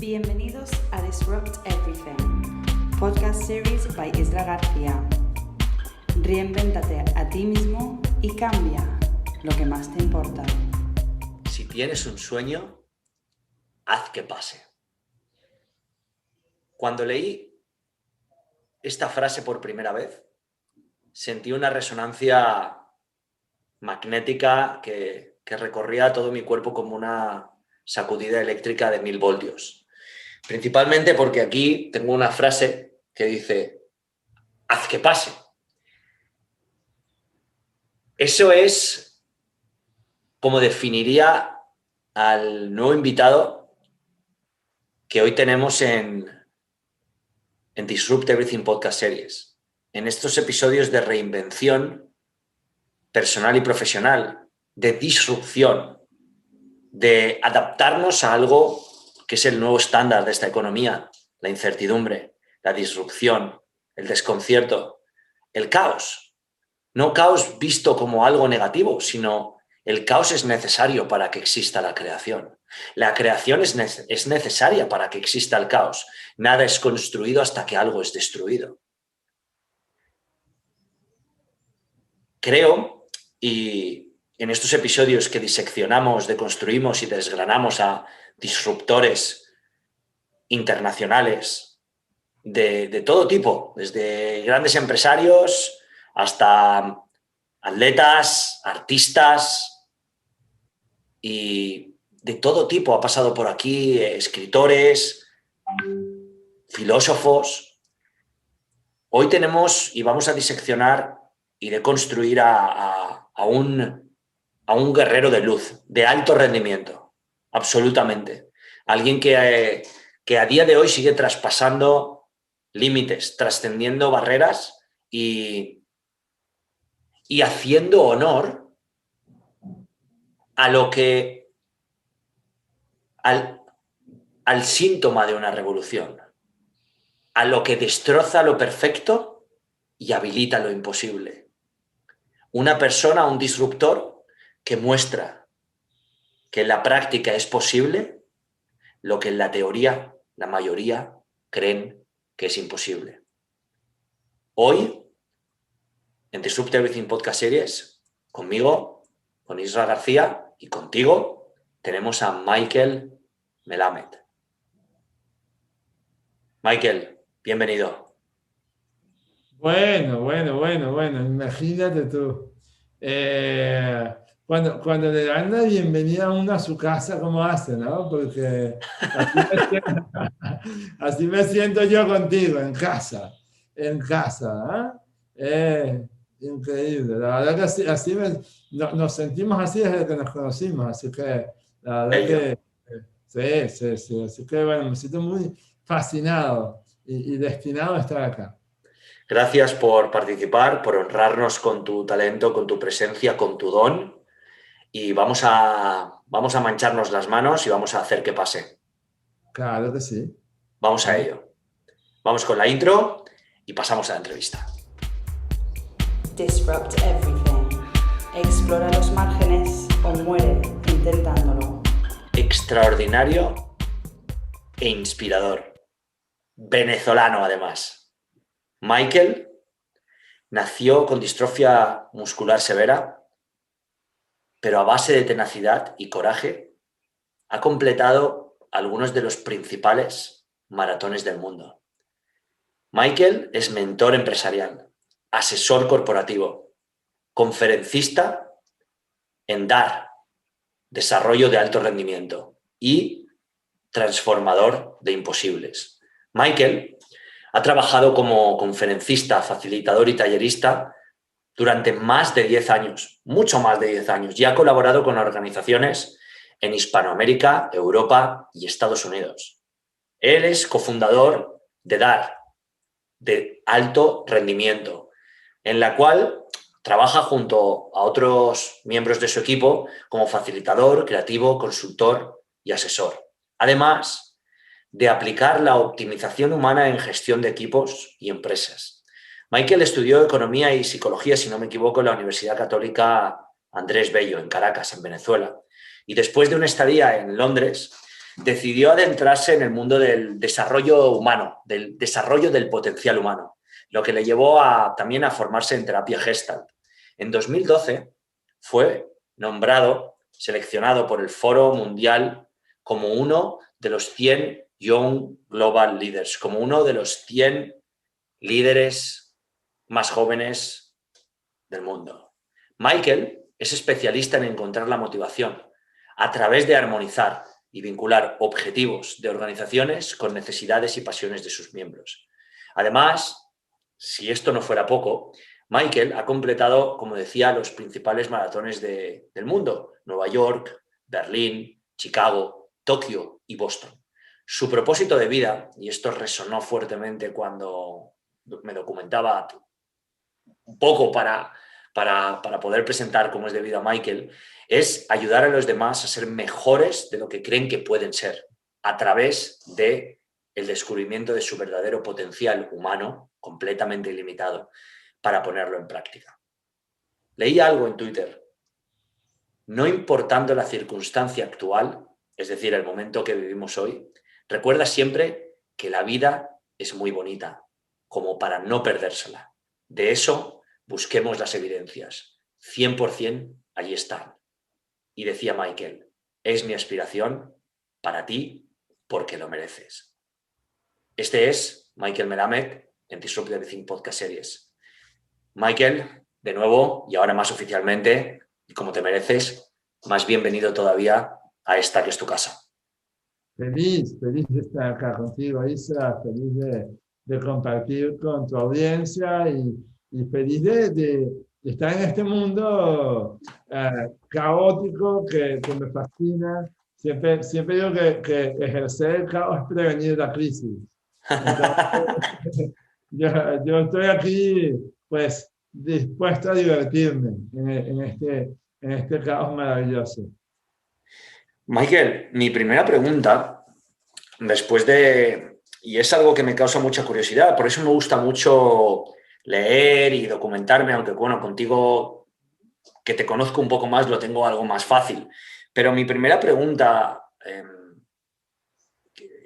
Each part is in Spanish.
Bienvenidos a Disrupt Everything, podcast series by Isra García. Reinvéntate a ti mismo y cambia lo que más te importa. Si tienes un sueño, haz que pase. Cuando leí esta frase por primera vez, sentí una resonancia magnética que recorría todo mi cuerpo como una sacudida eléctrica de 1000 voltios. Principalmente porque aquí tengo una frase que dice, haz que pase. Eso es como definiría al nuevo invitado que hoy tenemos en Disrupt Everything Podcast Series. En estos episodios de reinvención personal y profesional, de disrupción, de adaptarnos a algo que es el nuevo estándar de esta economía, la incertidumbre, la disrupción, el desconcierto, el caos. No caos visto como algo negativo, sino el caos es necesario para que exista la creación. La creación es necesaria para que exista el caos. Nada es construido hasta que algo es destruido. Creo, y en estos episodios que diseccionamos, deconstruimos y desgranamos a disruptores internacionales de todo tipo, desde grandes empresarios hasta atletas, artistas y de todo tipo ha pasado por aquí, escritores, filósofos. Hoy tenemos y vamos a diseccionar y deconstruir a un guerrero de luz, de alto rendimiento, absolutamente. Alguien que a día de hoy sigue traspasando límites, trascendiendo barreras y haciendo honor a lo que al síntoma de una revolución, a lo que destroza lo perfecto y habilita lo imposible. Una persona, un disruptor que muestra que en la práctica es posible lo que en la teoría la mayoría creen que es imposible. Hoy, en Disrupt Everything Podcast Series, conmigo, con Isra García y contigo, tenemos a Michael Melamed. Michael, bienvenido. Bueno, imagínate tú. Cuando le dan la bienvenida a uno a su casa, ¿cómo hace, no? Porque así me siento yo contigo, en casa, ¿eh? Increíble, la verdad que así nos sentimos así desde que nos conocimos, así que la verdad que sí, así que bueno, me siento muy fascinado y destinado a estar acá. Gracias por participar, por honrarnos con tu talento, con tu presencia, con tu don. Y vamos a mancharnos las manos y vamos a hacer que pase. Claro que sí. Vamos a ello. Vamos con la intro y pasamos a la entrevista. Disrupt Everything. Explora los márgenes o muere intentándolo. Extraordinario e inspirador. Venezolano, además. Michael nació con distrofia muscular severa, pero a base de tenacidad y coraje ha completado algunos de los principales maratones del mundo. Michael es mentor empresarial, asesor corporativo, conferencista en DAR, desarrollo de alto rendimiento, y transformador de imposibles. Michael ha trabajado como conferencista, facilitador y tallerista durante más de 10 años, mucho más de 10 años, y ha colaborado con organizaciones en Hispanoamérica, Europa y Estados Unidos. Él es cofundador de DAR, de alto rendimiento, en la cual trabaja junto a otros miembros de su equipo como facilitador, creativo, consultor y asesor. Además de aplicar la optimización humana en gestión de equipos y empresas. Michael estudió Economía y Psicología, si no me equivoco, en la Universidad Católica Andrés Bello, en Caracas, en Venezuela. Y después de una estadía en Londres, decidió adentrarse en el mundo del desarrollo humano, del desarrollo del potencial humano, lo que le llevó también a formarse en terapia Gestalt. En 2012 fue seleccionado por el Foro Mundial como uno de los 100 Young Global Leaders, como uno de los 100 líderes más jóvenes del mundo. Michael es especialista en encontrar la motivación a través de armonizar y vincular objetivos de organizaciones con necesidades y pasiones de sus miembros. Además, si esto no fuera poco, Michael ha completado, como decía, los principales maratones del mundo: Nueva York, Berlín, Chicago, Tokio y Boston. Su propósito de vida, y esto resonó fuertemente cuando me documentaba un poco para poder presentar cómo es debido a Michael, es ayudar a los demás a ser mejores de lo que creen que pueden ser a través del descubrimiento de su verdadero potencial humano, completamente ilimitado, para ponerlo en práctica. Leí algo en Twitter: no importando la circunstancia actual, es decir, el momento que vivimos hoy, recuerda siempre que la vida es muy bonita, como para no perdérsela. De eso busquemos las evidencias. 100% allí están. Y decía Michael: es mi aspiración para ti porque lo mereces. Este es Michael Melamed en Disrupt Everything Podcast Series. Michael, de nuevo, y ahora más oficialmente, y como te mereces, más bienvenido todavía a esta que es tu casa. Feliz de estar acá contigo, Isra, feliz de compartir con tu audiencia y feliz de estar en este mundo caótico que me fascina. Siempre digo que ejercer el caos es prevenir la crisis. Entonces, yo estoy aquí, pues, dispuesto a divertirme en este caos maravilloso. Michael, mi primera pregunta, y es algo que me causa mucha curiosidad, por eso me gusta mucho leer y documentarme, aunque bueno, contigo, que te conozco un poco más, lo tengo algo más fácil. Pero mi primera pregunta,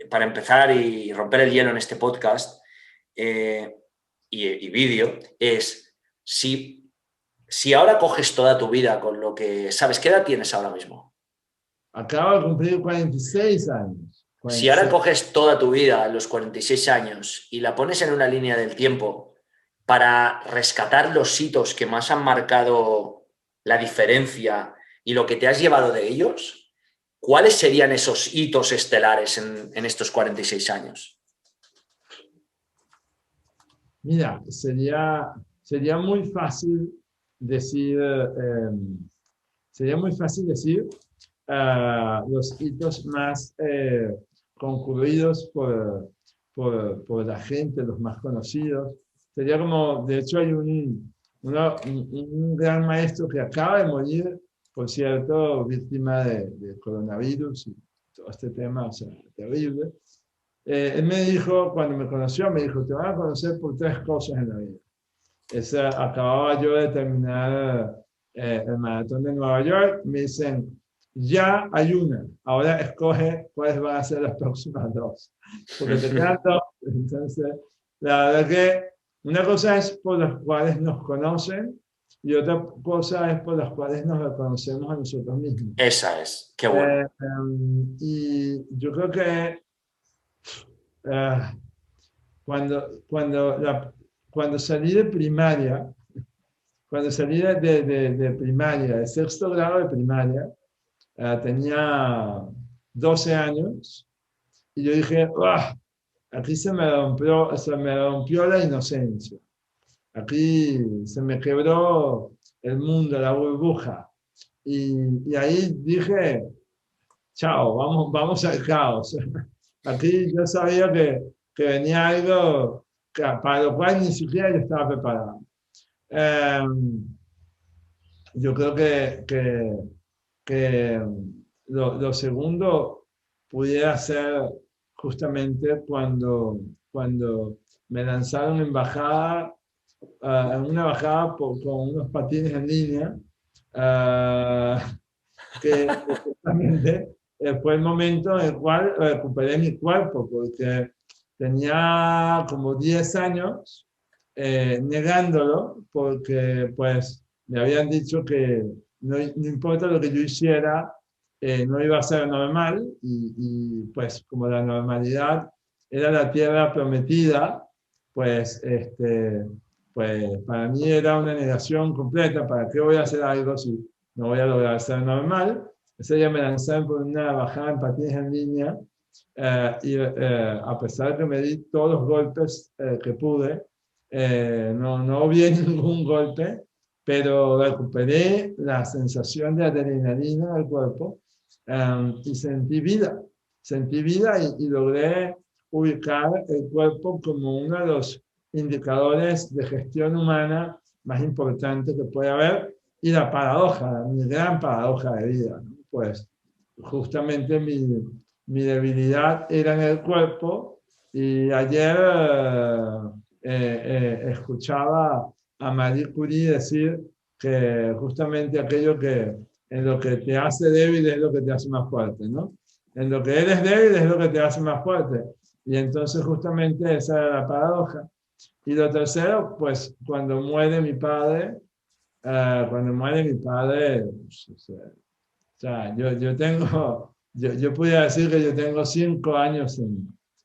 para empezar y romper el hielo en este podcast y vídeo, es si ahora coges toda tu vida con lo que sabes. ¿Qué edad tienes ahora mismo? Acabo de cumplir 46 años. 46. Si ahora coges toda tu vida a los 46 años y la pones en una línea del tiempo para rescatar los hitos que más han marcado la diferencia y lo que te has llevado de ellos, ¿cuáles serían esos hitos estelares en estos 46 años? Mira, sería muy fácil decir, los hitos más concurridos por la gente, los más conocidos. Sería como, de hecho hay un gran maestro que acaba de morir, por cierto, víctima de coronavirus y todo este tema, o sea, terrible. Él me dijo, cuando me conoció, me dijo: te van a conocer por 3 cosas en la vida. Acababa yo de terminar el maratón de Nueva York, me dicen: ya hay una, ahora escoge cuáles van a ser las próximas 2, porque te quedan 2. Entonces, la verdad que una cosa es por las cuales nos conocen y otra cosa es por las cuales nos reconocemos a nosotros mismos. Esa es, qué bueno. Y yo creo que cuando salí de primaria, de primaria, de sexto grado de primaria, tenía 12 años y yo dije: aquí se me rompió la inocencia, aquí se me quebró el mundo, la burbuja, y ahí dije: chao, vamos al caos. Aquí yo sabía que venía algo para lo cual ni siquiera yo estaba preparado. Yo creo que lo segundo pudiera ser justamente cuando me lanzaron en una bajada con unos patines en línea, que justamente fue el momento en el cual recuperé mi cuerpo, porque tenía como 10 años negándolo, porque pues me habían dicho que no importa lo que yo hiciera, no iba a ser normal, pues como la normalidad era la tierra prometida, pues, pues para mí era una negación completa. ¿Para qué voy a hacer algo si no voy a lograr ser normal? Ese día me lancé por una bajada en patines en línea a pesar de que me di todos los golpes que pude, no vi ningún golpe, pero recuperé la sensación de adrenalina del cuerpo y sentí vida y logré ubicar el cuerpo como uno de los indicadores de gestión humana más importantes que puede haber. Y la paradoja, mi gran paradoja de vida, ¿no? Pues justamente mi debilidad era en el cuerpo y ayer escuchaba a Marie Curie decir que justamente aquello que en lo que te hace débil es lo que te hace más fuerte, ¿no? En lo que eres débil es lo que te hace más fuerte. Y entonces justamente esa era la paradoja. Y lo tercero, pues cuando muere mi padre, pues, o sea, yo podría decir que yo tengo 5 años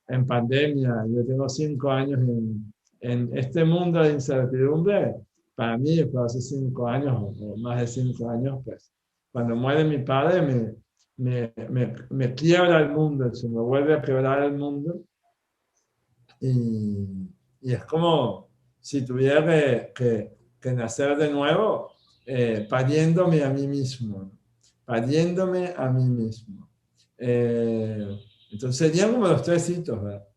en pandemia, yo tengo 5 años en este mundo de incertidumbre. Para mí, fue hace 5 años o más de 5 años, pues, cuando muere mi padre, me quiebra el mundo, se me vuelve a quebrar el mundo. Y es como si tuviera que nacer de nuevo, pariéndome a mí mismo, ¿no? Pariéndome a mí mismo. Entonces serían como los 3 hitos, ¿verdad?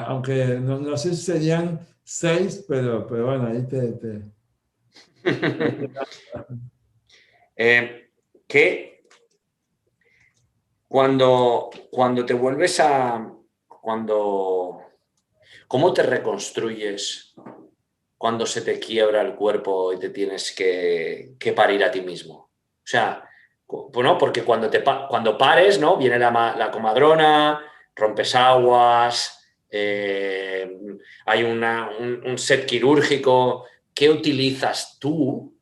Aunque no sé si serían 6, pero bueno, ahí Que cuando te vuelves ¿cómo te reconstruyes cuando se te quiebra el cuerpo y te tienes que parir a ti mismo? O sea, bueno, porque cuando pares, ¿no? Viene la comadrona, rompes aguas, hay un set quirúrgico. ¿Qué utilizas tú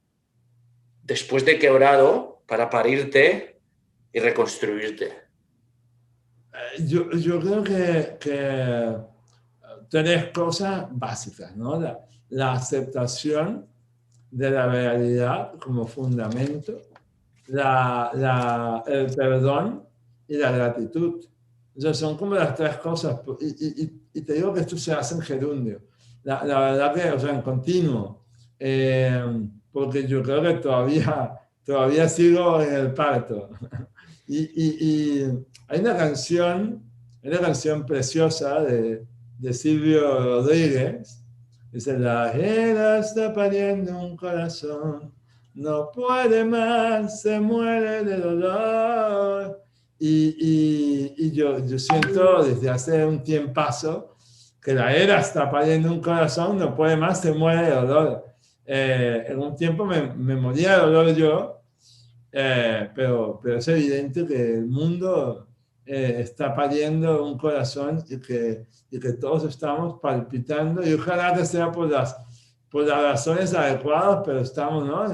después de quebrado para parirte y reconstruirte? Yo creo que 3 cosas básicas, ¿no? La aceptación de la realidad como fundamento, el perdón y la gratitud. Esas son como las 3 cosas. Y te digo que esto se hace en gerundio. La verdad que, o sea, en continuo. Porque yo creo que todavía sigo en el parto. Y hay una canción preciosa de Silvio Rodríguez. Dice, la era está pariendo un corazón, no puede más, se muere de dolor. Y yo siento desde hace un tiempazo que la era está pariendo un corazón, no puede más, se muere de dolor. En un tiempo me moría de dolor yo, pero es evidente que el mundo está pariendo un corazón y que todos estamos palpitando, y ojalá que sea por las razones adecuadas, pero estamos, ¿no?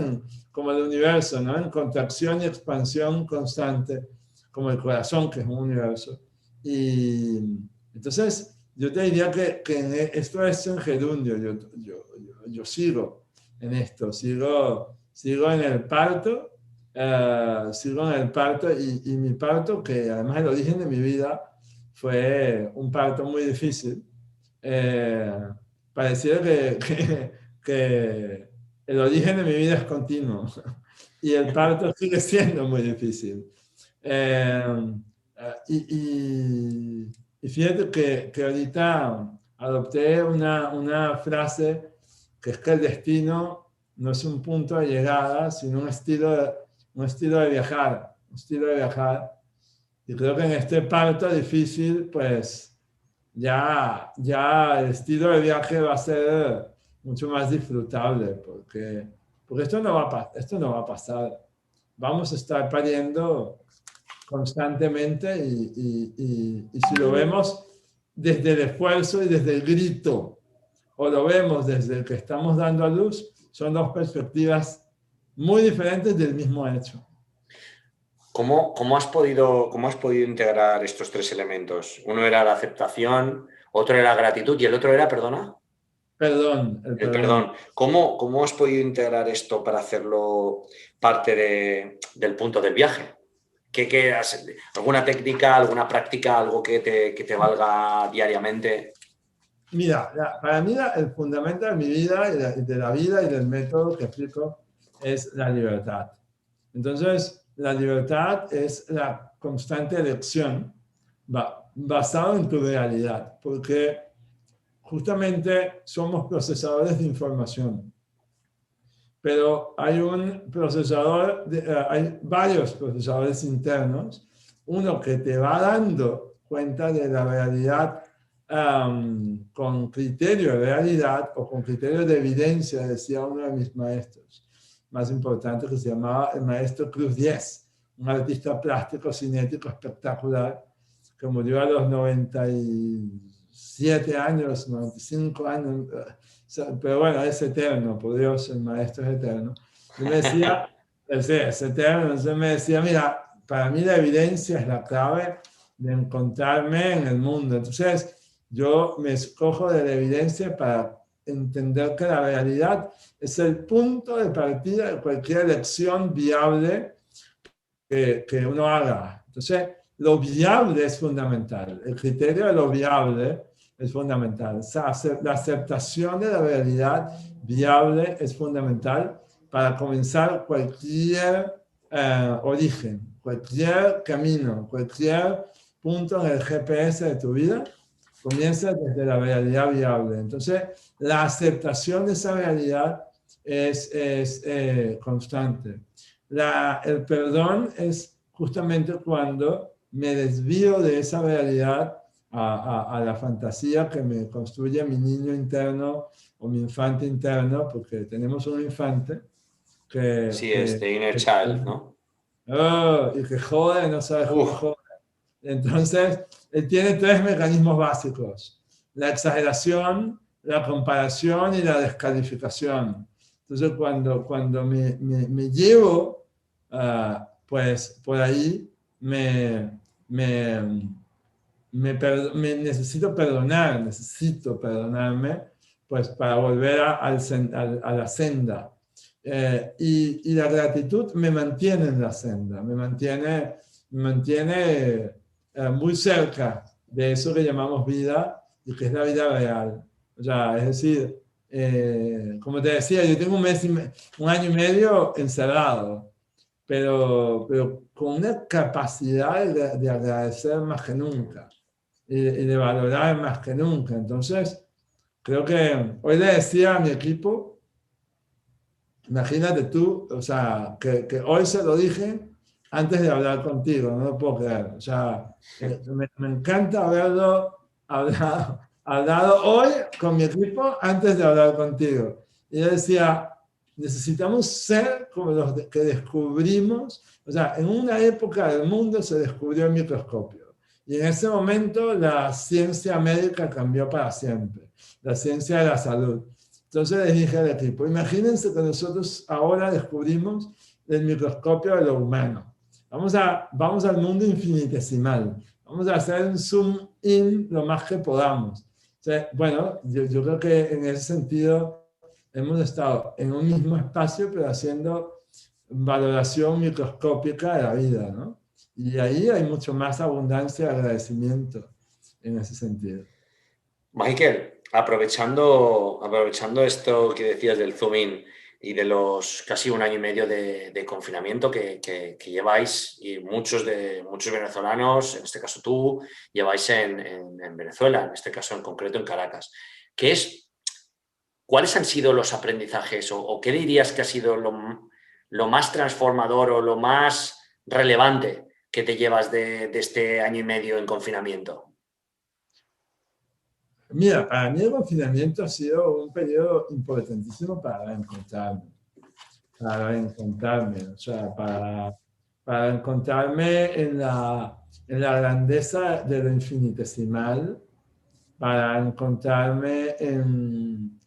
Como el universo, ¿no? En contracción y expansión constante, como el corazón, que es un universo. Y entonces yo te diría que esto es en gerundio. Yo sigo en esto, sigo en el parto. Sigo en el parto y mi parto, que además el origen de mi vida fue un parto muy difícil. Pareciera que el origen de mi vida es continuo y el parto sigue siendo muy difícil. Y fíjate que ahorita adopté una frase que es que el destino no es un punto de llegada, sino un estilo de viajar, Y creo que en este parto difícil, pues ya el estilo de viaje va a ser mucho más disfrutable, porque esto no va a pasar. Vamos a estar pariendo constantemente y si lo vemos desde el esfuerzo y desde el grito, o lo vemos desde el que estamos dando a luz, son dos perspectivas muy diferentes del mismo hecho. ¿Cómo has podido integrar estos tres elementos? Uno era la aceptación, otro era la gratitud y el otro era, perdona. Perdón, el El perdón. perdón. ¿Cómo has podido integrar esto para hacerlo parte del punto del viaje? ¿Alguna técnica, alguna práctica, algo que te valga diariamente? Mira, para mí el fundamento de mi vida y de la vida y del método que explico es la libertad. Entonces, la libertad es la constante elección basada en tu realidad, porque justamente somos procesadores de información. Pero hay hay varios procesadores internos, uno que te va dando cuenta de la realidad con criterio de realidad o con criterio de evidencia, decía uno de mis maestros más importantes, que se llamaba el maestro Cruz Diez, un artista plástico cinético espectacular, que murió a los 97 años, 95 años, pero bueno, es eterno, por Dios, el maestro es eterno. Y me decía, es eterno, entonces me decía, mira, para mí la evidencia es la clave de encontrarme en el mundo. Entonces, yo me escojo de la evidencia para entender que la realidad es el punto de partida de cualquier elección viable que uno haga. Entonces, lo viable es fundamental. El criterio de lo viable es fundamental. La aceptación de la realidad viable es fundamental para comenzar cualquier origen, cualquier camino, cualquier punto en el GPS de tu vida, comienza desde la realidad viable. Entonces, la aceptación de esa realidad es constante. El perdón es justamente cuando me desvío de esa realidad a la fantasía que me construye mi niño interno o mi infante interno, porque tenemos un infante que... Sí, inner child, ¿no? Y que jode, no sabe jugar jode. Entonces, él tiene tres mecanismos básicos: la exageración, la comparación y la descalificación. Entonces, cuando me llevo, pues por ahí necesito perdonarme, pues para volver a la senda. Y la gratitud me mantiene en la senda, me mantiene muy cerca de eso que llamamos vida y que es la vida real. O sea, es decir, como te decía, yo tengo un año y medio encerrado, pero con una capacidad de agradecer más que nunca y de valorar más que nunca. Entonces, creo que hoy le decía a mi equipo, imagínate tú, o sea, que hoy se lo dije antes de hablar contigo, no lo puedo creer. O sea, me encanta haberlo hablado hoy con mi equipo antes de hablar contigo. Y yo decía, necesitamos ser como los que descubrimos, o sea, en una época del mundo se descubrió el microscopio. Y en ese momento la ciencia médica cambió para siempre, la ciencia de la salud. Entonces les dije al equipo, imagínense que nosotros ahora descubrimos el microscopio de lo humano. Vamos al mundo infinitesimal. Vamos a hacer un zoom in lo más que podamos. O sea, bueno, yo creo que en ese sentido hemos estado en un mismo espacio, pero haciendo valoración microscópica de la vida, ¿no? Y ahí hay mucho más abundancia y agradecimiento en ese sentido. Michael, aprovechando esto que decías del zoom in y de los casi un año y medio de confinamiento que lleváis, y muchos venezolanos, en este caso tú, lleváis en Venezuela, en este caso en concreto en Caracas, ¿cuáles han sido los aprendizajes o qué dirías que ha sido lo más transformador o lo más relevante que te llevas de este año y medio en confinamiento? Mira, para mí el confinamiento ha sido un periodo importantísimo para encontrarme, o sea, para encontrarme en la grandeza de lo infinitesimal, para encontrarme en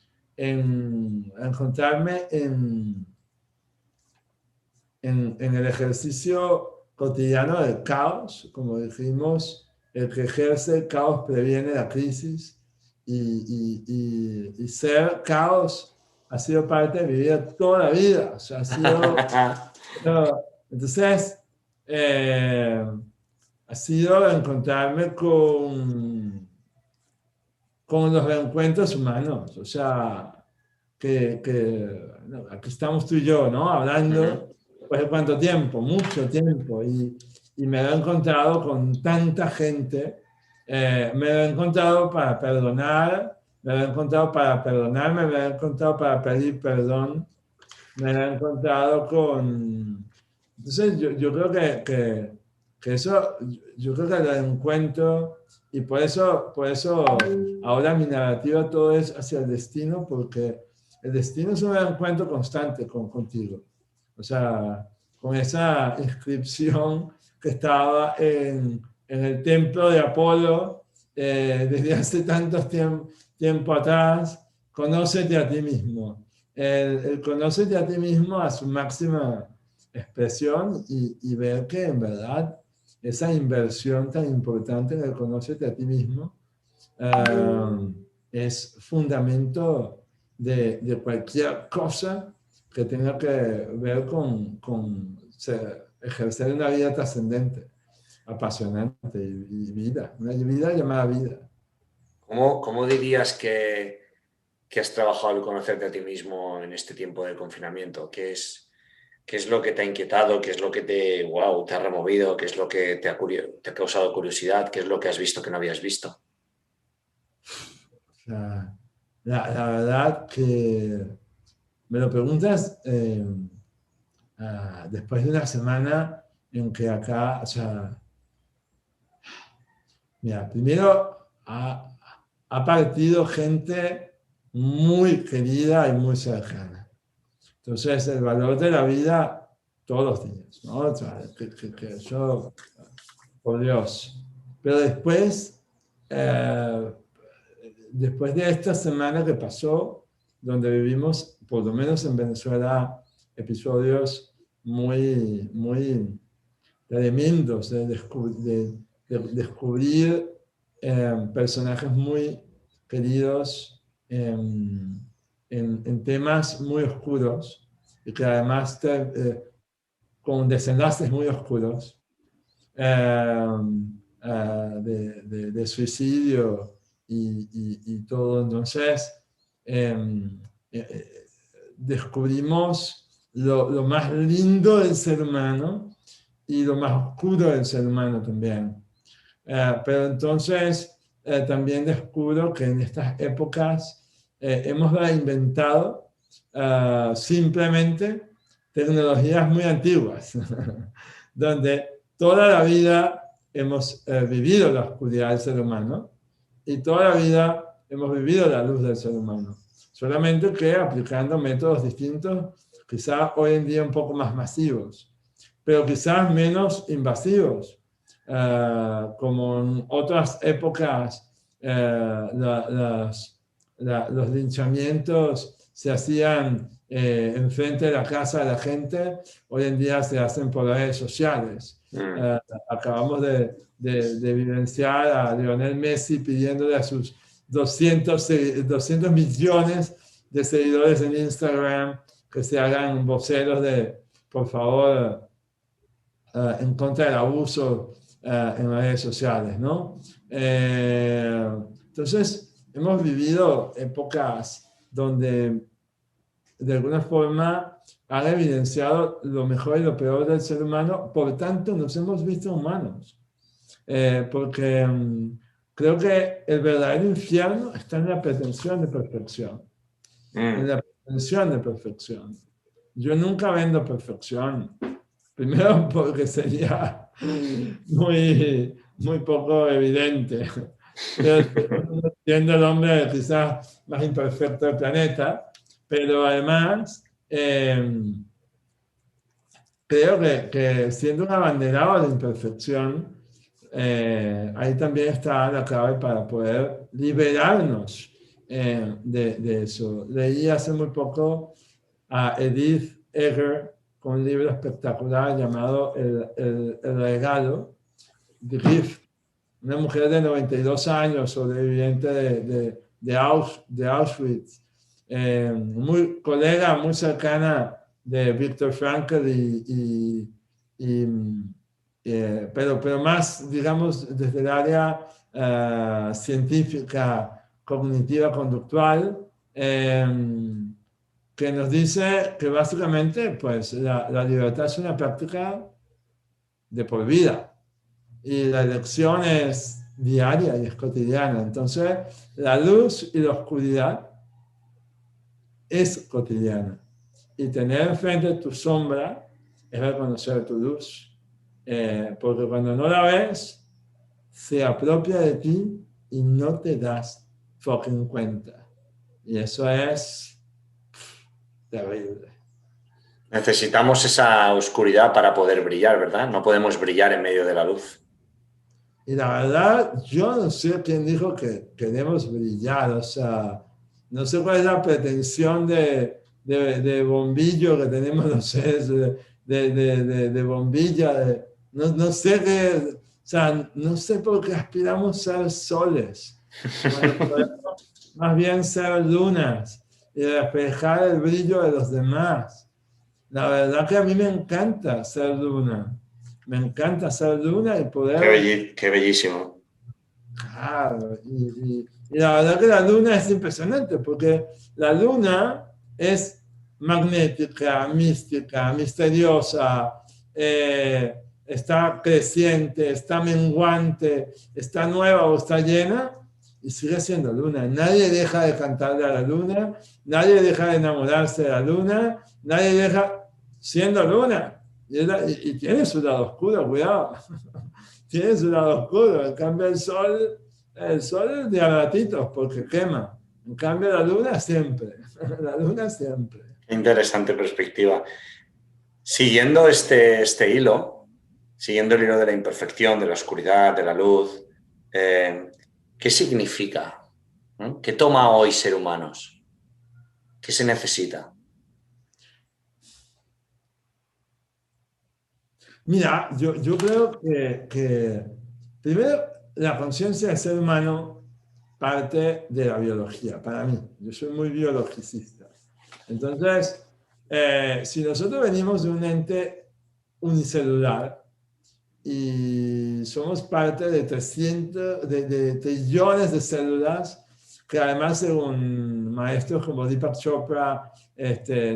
el ejercicio cotidiano del caos, como dijimos, el que ejerce el caos previene la crisis y ser caos ha sido parte de mi vida toda la vida. O sea, ha sido... entonces, ha sido encontrarme con los reencuentros humanos. O sea, no, aquí estamos tú y yo, ¿no? Hablando, pues de cuánto tiempo, mucho tiempo. Y me lo he encontrado con tanta gente. Me lo he encontrado para perdonar, me lo he encontrado para perdonarme, me lo he encontrado para pedir perdón, me lo he encontrado con... Entonces, yo creo que eso, yo creo que lo encuentro, y por eso ahora mi narrativa todo es hacia el destino, porque el destino es un encuentro constante contigo. O sea, con esa inscripción que estaba en el templo de Apolo desde hace tanto tiempo atrás, conócete a ti mismo. El conócete a ti mismo a su máxima expresión y ver que en verdad esa inversión tan importante en el conócete a ti mismo es fundamento de cualquier cosa que tenga que ver con ejercer una vida trascendente, apasionante y vida, una vida llamada vida. ¿Cómo dirías que has trabajado el conocerte a ti mismo en este tiempo de confinamiento? ¿Qué es lo que te ha inquietado? ¿Qué es lo que te ha removido? ¿Qué es lo que te ha causado curiosidad? ¿Qué es lo que has visto que no habías visto? La verdad que me lo preguntas después de una semana en que acá, o sea, mira, primero ha partido gente muy querida y muy cercana. Entonces, el valor de la vida todos los días, ¿no? O sea, que yo, por Dios. Pero después de esta semana que pasó, donde vivimos, por lo menos en Venezuela, episodios muy, muy tremendos de descubrir personajes muy queridos en temas muy oscuros y que además con desenlaces muy oscuros de suicidio y todo. Entonces descubrimos lo más lindo del ser humano y lo más oscuro del ser humano también. Pero entonces también descubro que en estas épocas hemos reinventado simplemente tecnologías muy antiguas, donde toda la vida hemos vivido la oscuridad del ser humano y toda la vida hemos vivido la luz del ser humano. Solamente que aplicando métodos distintos, quizás hoy en día un poco más masivos, pero quizás menos invasivos, como en otras épocas los linchamientos se hacían enfrente de la casa de la gente, hoy en día se hacen por redes sociales. Acabamos de vivenciar a Lionel Messi pidiéndole a sus 200 millones de seguidores en Instagram que se hagan voceros de, por favor, en contra del abuso en las redes sociales, ¿no? Entonces, hemos vivido épocas donde de alguna forma han evidenciado lo mejor y lo peor del ser humano, por tanto nos hemos visto humanos, porque creo que el verdadero infierno está en la pretensión de perfección, en la pretensión de perfección. Yo nunca vendo perfección, primero porque sería muy poco evidente, pero siendo el hombre quizás más imperfecto del planeta, pero además creo que siendo un abanderado de la imperfección, ahí también está la clave para poder liberarnos de eso. Leí hace muy poco a Edith Eger con un libro espectacular llamado El regalo, The Gift, una mujer de 92 años, sobreviviente de Auschwitz, muy colega, muy cercana de Viktor Frankl pero más, digamos, desde el área científica, cognitiva, conductual, que nos dice que básicamente pues, la libertad es una práctica de por vida y la elección es diaria y es cotidiana. Entonces, la luz y la oscuridad es cotidiana. Y tener enfrente tu sombra es reconocer tu luz. Porque cuando no la ves, se apropia de ti y no te das fucking cuenta. Y eso es terrible. Necesitamos esa oscuridad para poder brillar, ¿verdad? No podemos brillar en medio de la luz. Y la verdad, yo no sé quién dijo que queremos brillar. O sea, no sé cuál es la pretensión de bombillo que tenemos los seres, de bombilla. No sé qué, o sea, no sé por qué aspiramos a ser soles. Más bien ser lunas y reflejar el brillo de los demás. La verdad que a mí me encanta ser luna. Me encanta ser luna y poder... Qué bellísimo. Claro, y la verdad que la luna es impresionante porque la luna es magnética, mística, misteriosa, está creciente, está menguante, está nueva o está llena y sigue siendo luna. Nadie deja de cantarle a la luna, nadie deja de enamorarse de la luna, nadie deja siendo luna. Y tiene su lado oscuro, cuidado. Tiene su lado oscuro. En cambio, el sol es de a ratitos porque quema. En cambio, la luna siempre. La luna siempre. Qué interesante perspectiva. Siguiendo este hilo, siguiendo el hilo de la imperfección, de la oscuridad, de la luz, ¿qué significa? ¿Qué toma hoy ser humanos? ¿Qué se necesita? Mira, yo creo que primero la conciencia del ser humano parte de la biología, para mí. Yo soy muy biologicista. Entonces, si nosotros venimos de un ente unicelular y somos parte de trillones de células, que además según maestros como Deepak Chopra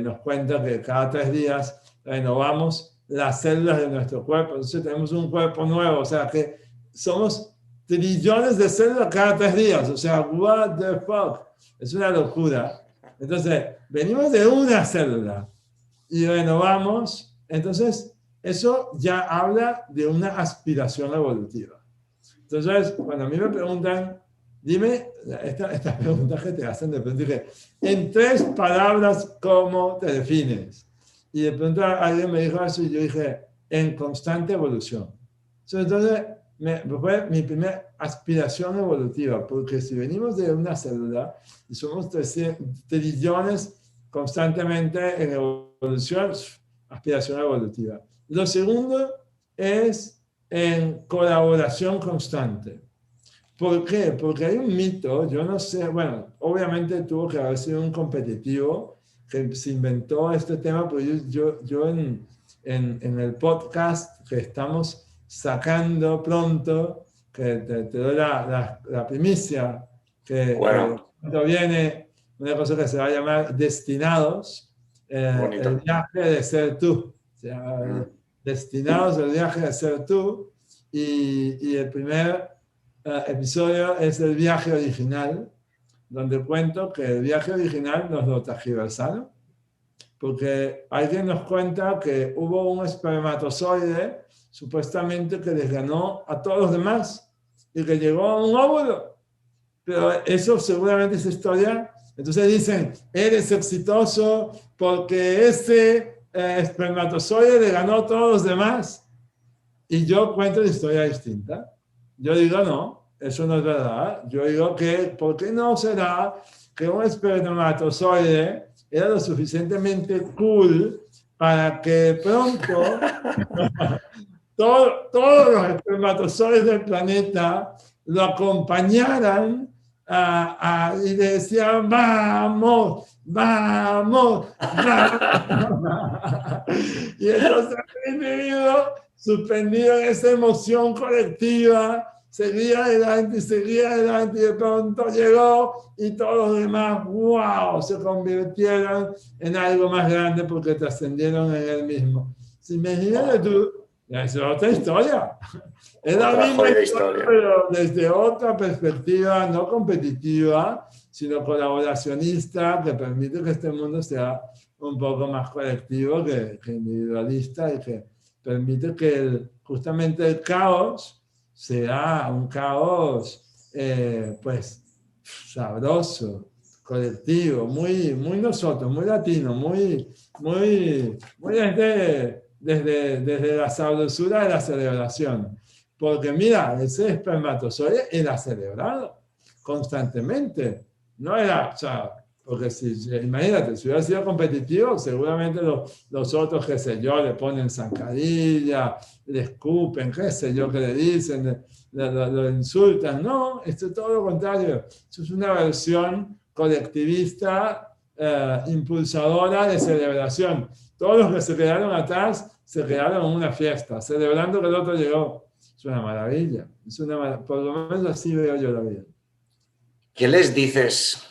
nos cuenta que cada 3 días renovamos las células de nuestro cuerpo, entonces tenemos un cuerpo nuevo, o sea que somos trillones de células cada 3 días, o sea, what the fuck, es una locura. Entonces, venimos de una célula y renovamos, entonces eso ya habla de una aspiración evolutiva. Entonces, cuando a mí me preguntan, dime, estas preguntas que te hacen de repente, dije, en 3 palabras, ¿cómo te defines? Y de pronto alguien me dijo eso y yo dije, en constante evolución. Entonces, fue mi primera aspiración evolutiva, porque si venimos de una célula y somos trillones constantemente en evolución, aspiración evolutiva. Lo segundo es en colaboración constante. ¿Por qué? Porque hay un mito, yo no sé, bueno, obviamente tuvo que haber sido un competitivo que se inventó este tema, pero yo en el podcast que estamos sacando pronto, que te doy la primicia, que viene una cosa que se va a llamar Destinados, el viaje de ser tú. O sea, Destinados, el viaje de ser tú, y el primer episodio es el viaje original, donde cuento que el viaje original nos lo tergiversaron, porque alguien nos cuenta que hubo un espermatozoide supuestamente que les ganó a todos los demás y que llegó a un óvulo. Pero eso seguramente es historia. Entonces dicen, eres exitoso porque ese espermatozoide le ganó a todos los demás. Y yo cuento la historia distinta. Yo digo, no, eso no es verdad. Yo digo que, ¿por qué no será que un espermatozoide era lo suficientemente cool para que pronto todos los espermatozoides del planeta lo acompañaran y le decían, vamos, vamos, vamos. Y entonces el individuo, suspendido en esa emoción colectiva, seguía adelante y de pronto llegó y todos los demás, wow, se convirtieron en algo más grande porque trascendieron en él mismo. Si imagínate tú, es otra historia. Es la misma historia, pero desde otra perspectiva, no competitiva, sino colaboracionista, que permite que este mundo sea un poco más colectivo que individualista y que permite que justamente el caos sea un caos pues sabroso, colectivo, muy nosotros, muy latino, muy desde la sabrosura de la celebración. Porque mira, ese espermatozoide era celebrado constantemente. No era, o sea, porque imagínate, si hubiera sido competitivo, seguramente los otros, qué sé yo, le ponen zancadilla, le escupen, qué sé yo, que le dicen, lo insultan. No, esto es todo lo contrario. Eso es una versión colectivista, impulsadora de celebración. Todos los que se quedaron atrás se quedaron en una fiesta, celebrando que el otro llegó. Es una maravilla. Por lo menos así veo yo la vida. ¿Qué les dices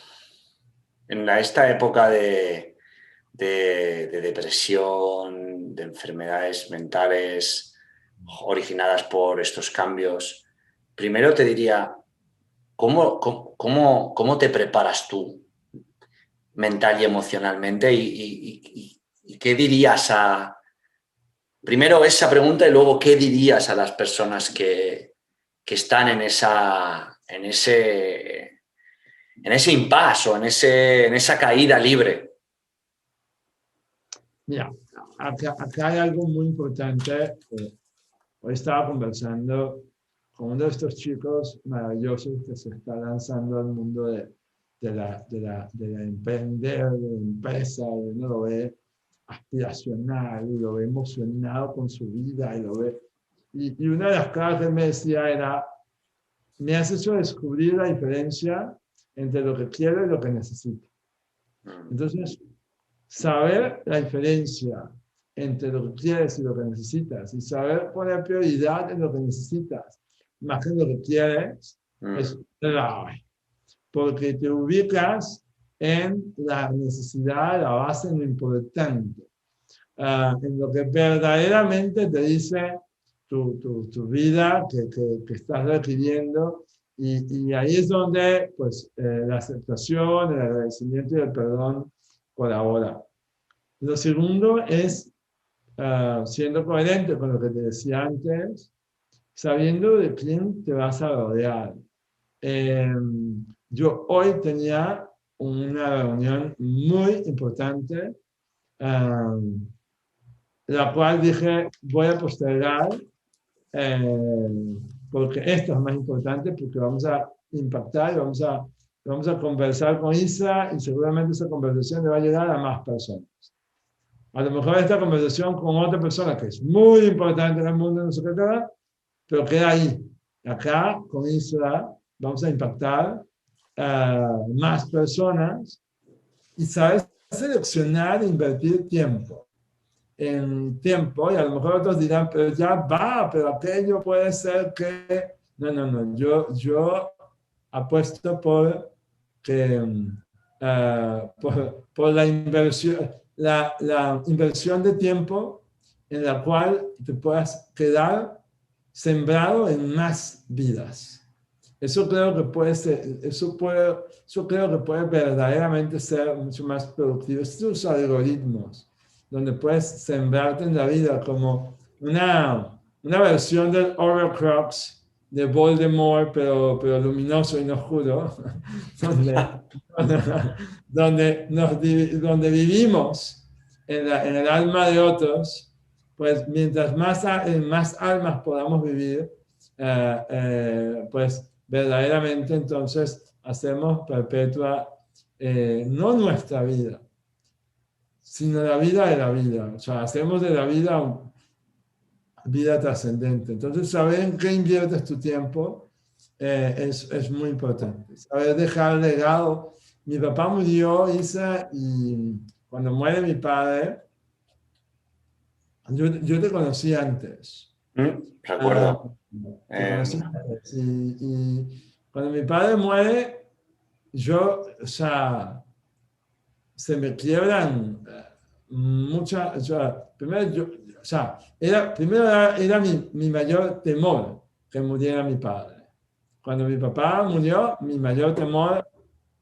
en esta época de depresión, de enfermedades mentales originadas por estos cambios? Primero te diría, ¿cómo te preparas tú mental y emocionalmente? ¿Y qué dirías primero esa pregunta y luego qué dirías a las personas que están en ese impasse o en esa caída libre? Mira, acá hay algo muy importante. Hoy estaba conversando con uno de estos chicos maravillosos que se está lanzando al mundo de la emprender, de la empresa, uno lo ve aspiracional, y lo ve emocionado con su vida, y lo ve. Y una de las cosas que me decía era, me has hecho descubrir la diferencia entre lo que quiero y lo que necesito. Entonces, saber la diferencia entre lo que quieres y lo que necesitas, y saber poner prioridad en lo que necesitas, más que en lo que quieres, es clave. Porque te ubicas en la necesidad, la base, en lo importante, en lo que verdaderamente te dice tu vida que estás requiriendo, y ahí es donde pues, la aceptación, el agradecimiento y el perdón colabora. Lo segundo es siendo coherente con lo que te decía antes, sabiendo de quién te vas a rodear. Yo hoy tenía una reunión muy importante, la cual dije, voy a postergar, porque esto es más importante, porque vamos a impactar, vamos a conversar con Isa, y seguramente esa conversación le va a llegar a más personas. A lo mejor esta conversación con otra persona que es muy importante en el mundo, no sé qué tal, pero queda ahí. Acá, con Isa, vamos a impactar más personas, y sabes seleccionar e invertir tiempo. En tiempo, y a lo mejor otros dirán, pero ya va, pero aquello puede ser que... No, yo apuesto por la inversión, la inversión de tiempo en la cual te puedas quedar sembrado en más vidas. Eso creo que puede ser, eso creo que puede verdaderamente ser mucho más productivo. Estos algoritmos donde puedes sembrarte en la vida como una versión del Horcrux de Voldemort, pero luminoso y no oscuro, donde vivimos en el alma de otros, pues mientras más almas podamos vivir, pues verdaderamente entonces hacemos perpetua no nuestra vida, sino la vida de la vida. O sea, hacemos de la vida vida trascendente. Entonces, saber en qué inviertes tu tiempo es muy importante. Saber dejar legado. Mi papá murió, Isa, y cuando muere mi padre, yo te conocí antes. Recuerdo. Te conocí antes. Y cuando mi padre muere, o sea, se me quiebran muchas, o sea, primero era mi mayor temor que muriera mi padre. Cuando mi papá murió, mi mayor temor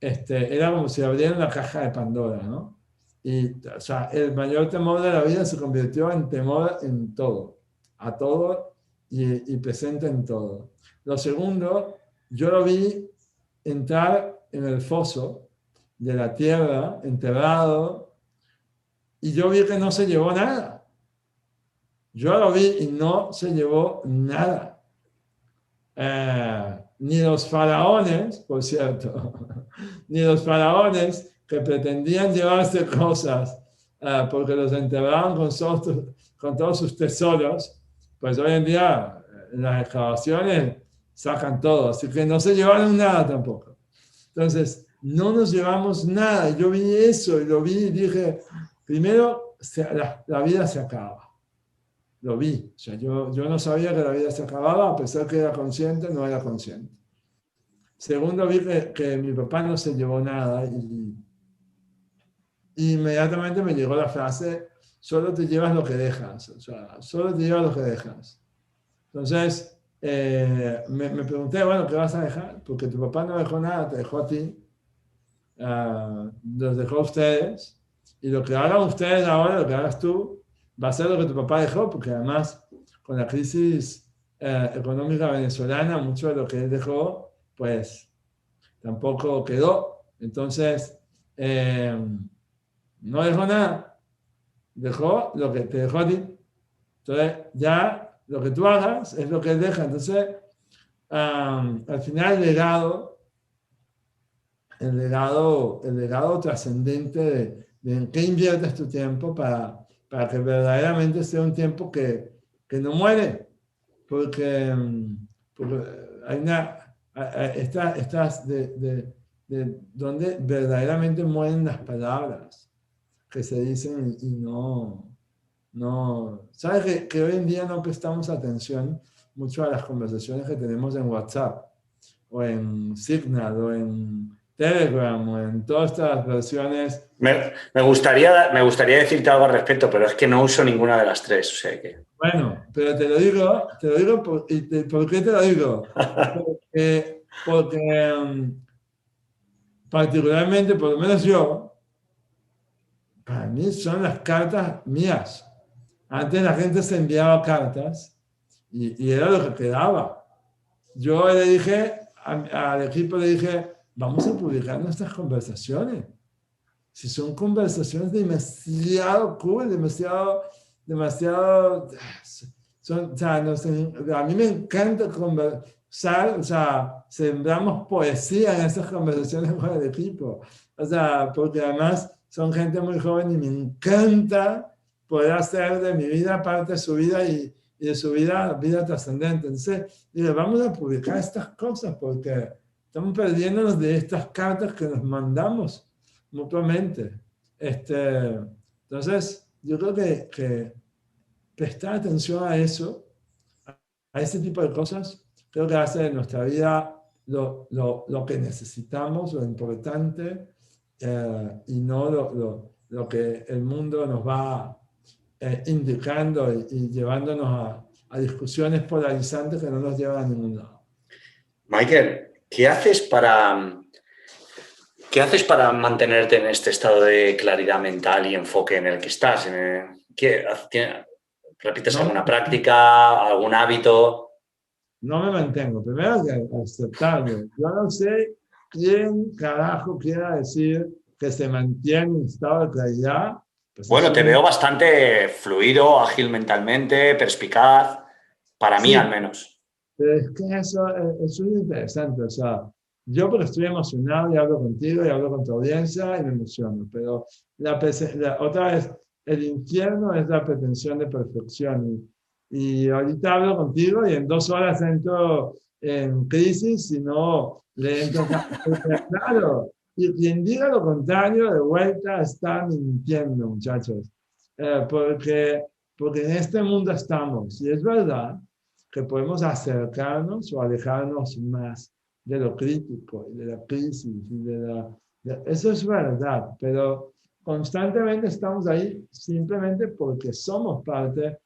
era como si abrieran la caja de Pandora, ¿no? Y, o sea, el mayor temor de la vida se convirtió en temor en todo, a todo y presente en todo. Lo segundo, yo lo vi entrar en el foso de la tierra, enterrado, y yo vi que no se llevó nada. Yo lo vi y no se llevó nada. Ni los faraones, por cierto, ni los faraones que pretendían llevarse cosas porque los enterraban con todos sus tesoros, pues hoy en día las excavaciones sacan todo, así que no se llevaron nada tampoco. Entonces, no nos llevamos nada. Yo vi eso y lo vi y dije, primero, la vida se acaba. Lo vi. O sea, yo no sabía que la vida se acababa, a pesar que era consciente, no era consciente. Segundo, vi que mi papá no se llevó nada y inmediatamente me llegó la frase, solo te llevas lo que dejas. O sea, solo te llevas lo que dejas. Entonces, me pregunté, bueno, ¿qué vas a dejar? Porque tu papá no dejó nada, te dejó a ti. Los dejó a ustedes. Y lo que hagan ustedes ahora, lo que hagas tú, va a ser lo que tu papá dejó, porque además con la crisis económica venezolana, mucho de lo que él dejó, pues tampoco quedó. Entonces, no dejó nada, dejó lo que te dejó a ti. Entonces, ya lo que tú hagas es lo que él deja. Entonces, al final el legado trascendente de en qué inviertes tu tiempo para que verdaderamente sea un tiempo que no muere, porque hay estás de donde verdaderamente mueren las palabras que se dicen y no, ¿sabes que hoy en día no prestamos atención mucho a las conversaciones que tenemos en WhatsApp o en Signal o en Telegram o en todas estas versiones? Me gustaría decirte algo al respecto, pero es que no uso ninguna de las tres. O sea que... Bueno, pero te lo digo, ¿por qué te lo digo? Porque particularmente, por lo menos yo, para mí son las cartas mías. Antes la gente se enviaba cartas y era lo que quedaba. Yo le dije, al equipo le dije, vamos a publicar nuestras conversaciones. Si son conversaciones demasiado cool, demasiado o sea, a mí me encanta conversar, o sea, sembramos poesía en esas conversaciones con el equipo. O sea, porque además son gente muy joven y me encanta poder hacer de mi vida parte de su vida y de su vida trascendente. Entonces, dije, vamos a publicar estas cosas porque estamos perdiéndonos de estas cartas que nos mandamos mutuamente. Entonces, yo creo que prestar atención a eso, a ese tipo de cosas, creo que hace de nuestra vida lo que necesitamos, lo importante, y no lo que el mundo nos va indicando y llevándonos a discusiones polarizantes que no nos llevan a ningún lado. Michael, ¿qué haces para mantenerte en este estado de claridad mental y enfoque en el que estás? ¿Repites alguna práctica, algún hábito? No me mantengo. Primero que aceptarlo. Yo no sé quién carajo quiera decir que se mantiene en estado de claridad, Pues Bueno, te veo bastante fluido, ágil mentalmente, perspicaz, para mí sí, al menos. pero es que eso es interesante. O sea, yo porque estoy emocionado y hablo contigo y hablo con tu audiencia y me emociono, pero otra vez, el infierno es la pretensión de perfección. Y ahorita hablo contigo y en 2 horas entro en crisis y no le entro. Claro, y quien diga lo contrario, de vuelta está mintiendo, muchachos. Porque en este mundo estamos. Y es verdad que podemos acercarnos o alejarnos más de lo crítico y de la crisis eso es verdad, pero constantemente estamos ahí simplemente porque somos parte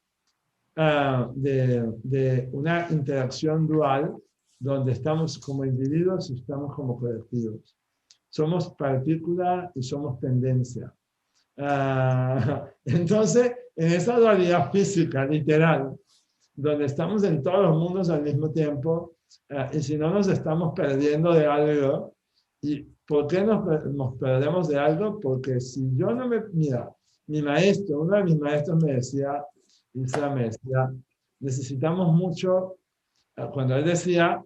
de una interacción dual donde estamos como individuos y estamos como colectivos. Somos partícula y somos tendencia. Entonces, en esa dualidad física, literal, donde estamos en todos los mundos al mismo tiempo, y si no nos estamos perdiendo de algo, ¿y por qué nos perdemos de algo? Porque si yo no me... Mira, uno de mis maestros me decía, necesitamos mucho, cuando él decía,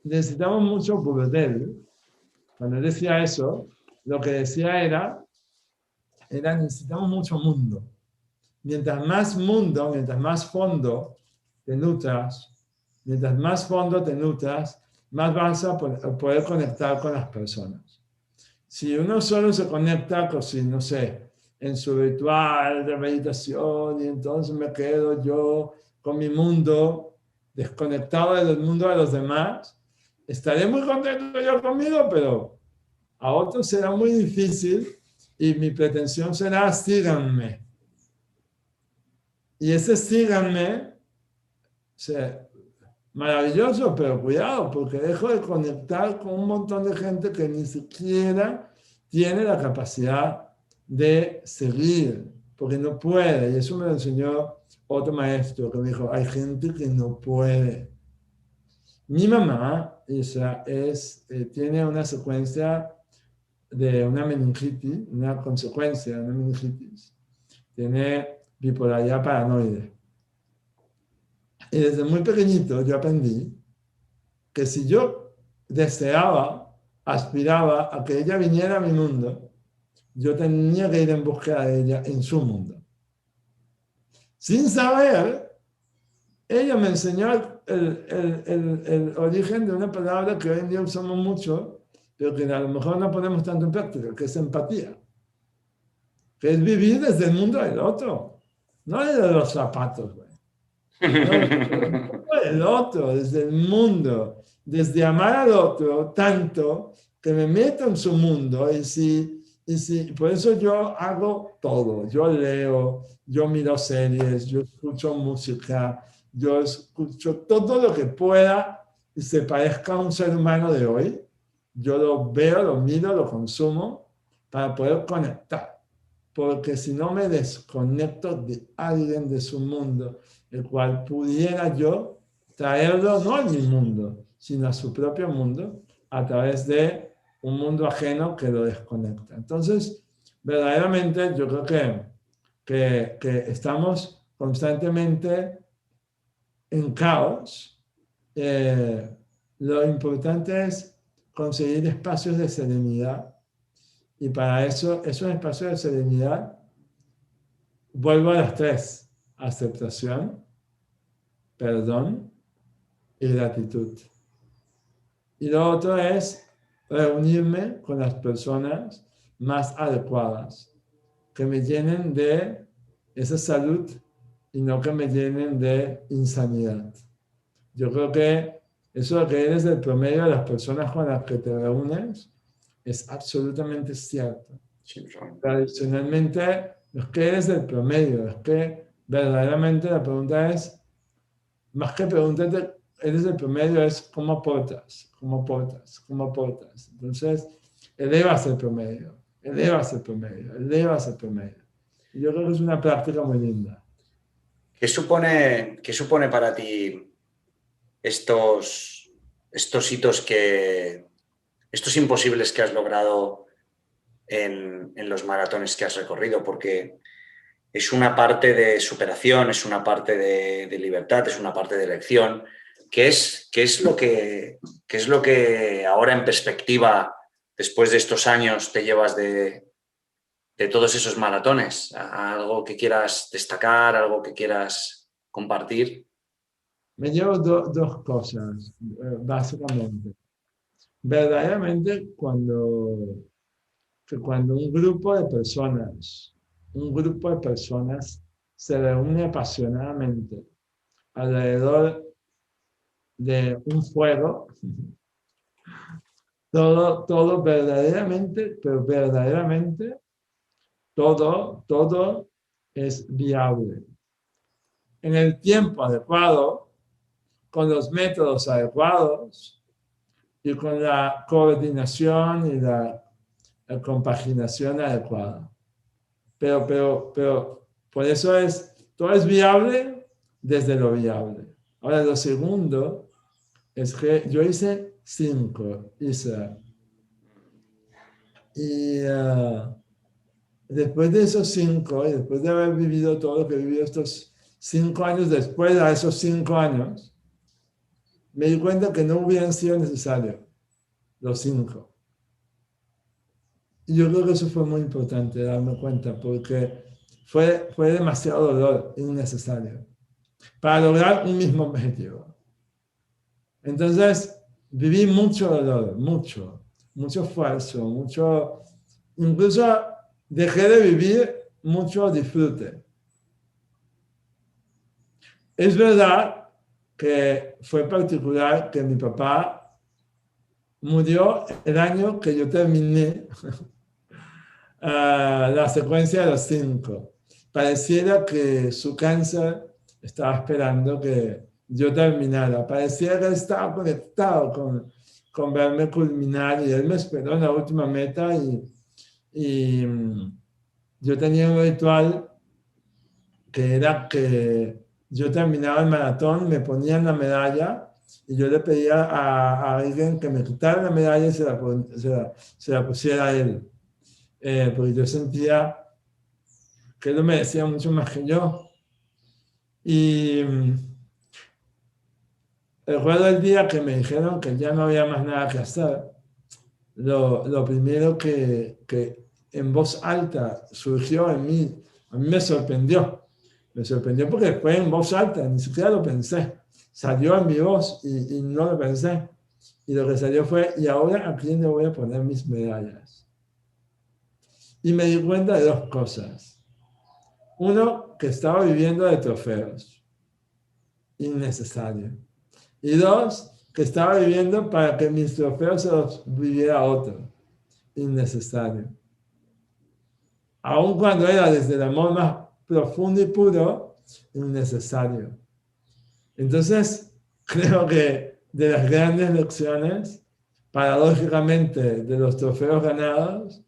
necesitamos mucho burdel, cuando él decía eso, lo que decía era necesitamos mucho mundo. Mientras más fondo te nutras, mientras más fondo te nutras, más vas a poder conectar con las personas. Si uno solo se conecta con, no sé, en su ritual de meditación y entonces me quedo yo con mi mundo desconectado del mundo de los demás, estaré muy contento yo conmigo, pero a otros será muy difícil y mi pretensión será síganme. Y ese síganme, o sea, maravilloso, pero cuidado, porque dejo de conectar con un montón de gente que ni siquiera tiene la capacidad de seguir, porque no puede. Y eso me lo enseñó otro maestro que me dijo, hay gente que no puede. Mi mamá tiene una secuencia de una meningitis, una consecuencia de una meningitis. Tiene bipolaridad paranoide. Y desde muy pequeñito yo aprendí que si yo deseaba, aspiraba a que ella viniera a mi mundo, yo tenía que ir en búsqueda de ella en su mundo. Sin saber, ella me enseñó el origen de una palabra que hoy en día usamos mucho, pero que a lo mejor no ponemos tanto en práctica, que es empatía. Que es vivir desde el mundo del otro, no desde los zapatos, güey. No, el otro, desde el mundo, desde amar al otro tanto que me meto en su mundo por eso yo hago todo, yo leo, yo miro series, yo escucho música, yo escucho todo lo que pueda y se parezca a un ser humano de hoy, yo lo veo, lo miro, lo consumo para poder conectar, porque si no me desconecto de alguien de su mundo, el cual pudiera yo traerlo no a mi mundo, sino a su propio mundo, a través de un mundo ajeno que lo desconecta. Entonces, verdaderamente yo creo que estamos constantemente en caos. Lo importante es conseguir espacios de serenidad, y para eso, esos espacios de serenidad, vuelvo a las 3: aceptación, perdón y gratitud. Y lo otro es reunirme con las personas más adecuadas, que me llenen de esa salud y no que me llenen de insanidad. Yo creo que eso de que eres el promedio de las personas con las que te reúnes es absolutamente cierto. Sí, Tradicionalmente, los que eres el promedio, es que verdaderamente la pregunta es, más que preguntarte, eres el promedio, es cómo aportas. Entonces, elevas el promedio. Y yo creo que es una práctica muy linda. ¿Qué supone para ti estos hitos estos imposibles que has logrado en los maratones que has recorrido? Porque es una parte de superación, es una parte de libertad, es una parte de elección. ¿Qué es lo que ahora en perspectiva, después de estos años, te llevas de todos esos maratones? ¿Algo que quieras destacar, algo que quieras compartir? Me llevo dos cosas, básicamente. Verdaderamente, cuando un grupo de personas se reúne apasionadamente alrededor de un fuego, todo verdaderamente, pero verdaderamente, todo es viable. En el tiempo adecuado, con los métodos adecuados y con la coordinación y la compaginación adecuada. Pero por eso todo es viable desde lo viable. Ahora, lo segundo es que yo hice 5, y después de esos 5, y después de haber vivido todo lo que he vivido estos 5 años, después de esos 5 años, me di cuenta que no hubieran sido necesarios los 5. Y yo creo que eso fue muy importante, darme cuenta, porque fue demasiado dolor innecesario para lograr un mismo objetivo. Entonces, viví mucho dolor, mucho esfuerzo, incluso dejé de vivir mucho disfrute. Es verdad que fue particular que mi papá murió el año que yo terminé la secuencia de los 5. Pareciera que su cáncer estaba esperando que yo terminara. Pareciera que él estaba conectado con verme culminar y él me esperó en la última meta y yo tenía un ritual que era que yo terminaba el maratón, me ponían la medalla y yo le pedía a alguien que me quitara la medalla y se la pusiera a él. Porque yo sentía que él lo merecía mucho más que yo. Y recuerdo el día que me dijeron que ya no había más nada que hacer. Lo primero que en voz alta surgió en mí, a mí me sorprendió. Me sorprendió porque fue en voz alta, ni siquiera lo pensé. Salió en mi voz y no lo pensé. Y lo que salió fue, ¿y ahora a quién le voy a poner mis medallas? Y me di cuenta de dos cosas. Uno, que estaba viviendo de trofeos, innecesario. Y dos, que estaba viviendo para que mis trofeos se los viviera otro, innecesario. Aun cuando era desde el amor más profundo y puro, innecesario. Entonces, creo que de las grandes lecciones, paradójicamente, de los trofeos ganados,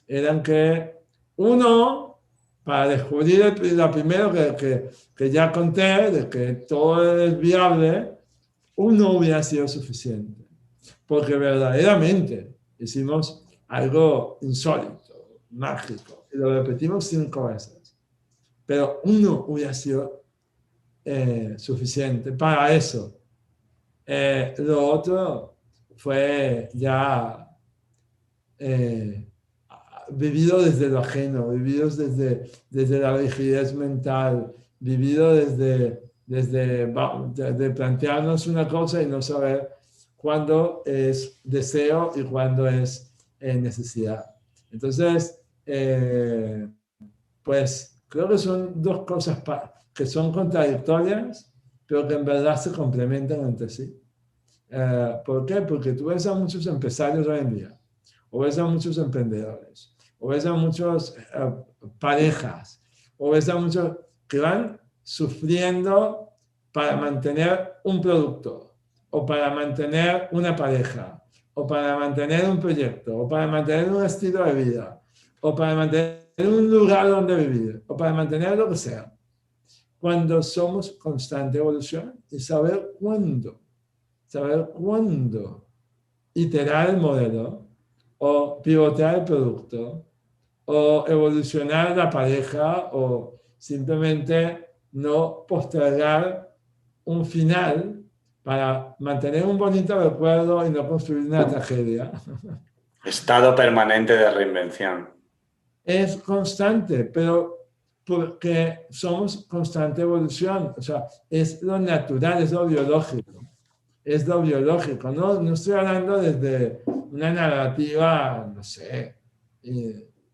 eran que uno, para descubrir lo primero que ya conté, de que todo es viable, uno hubiera sido suficiente. Porque verdaderamente hicimos algo insólito, mágico, y lo repetimos 5 veces. Pero uno hubiera sido suficiente para eso. Lo otro fue ya vivido desde lo ajeno, vivido desde la rigidez mental, vivido de plantearnos una cosa y no saber cuándo es deseo y cuándo es necesidad. Entonces, pues creo que son dos cosas que son contradictorias, pero que en verdad se complementan entre sí. ¿Por qué? Porque tú ves a muchos empresarios hoy en día, o ves a muchos emprendedores, o ves a muchas parejas, o ves a muchos que van sufriendo para mantener un producto, o para mantener una pareja, o para mantener un proyecto, o para mantener un estilo de vida, o para mantener un lugar donde vivir, o para mantener lo que sea. Cuando somos constante evolución y saber cuándo iterar el modelo, o pivotear el producto, o evolucionar la pareja, o simplemente no postergar un final para mantener un bonito recuerdo y no construir una tragedia. Estado permanente de reinvención. Es constante, pero porque somos constante evolución, o sea, es lo natural, es lo biológico. Es lo biológico, no estoy hablando desde una narrativa, no sé,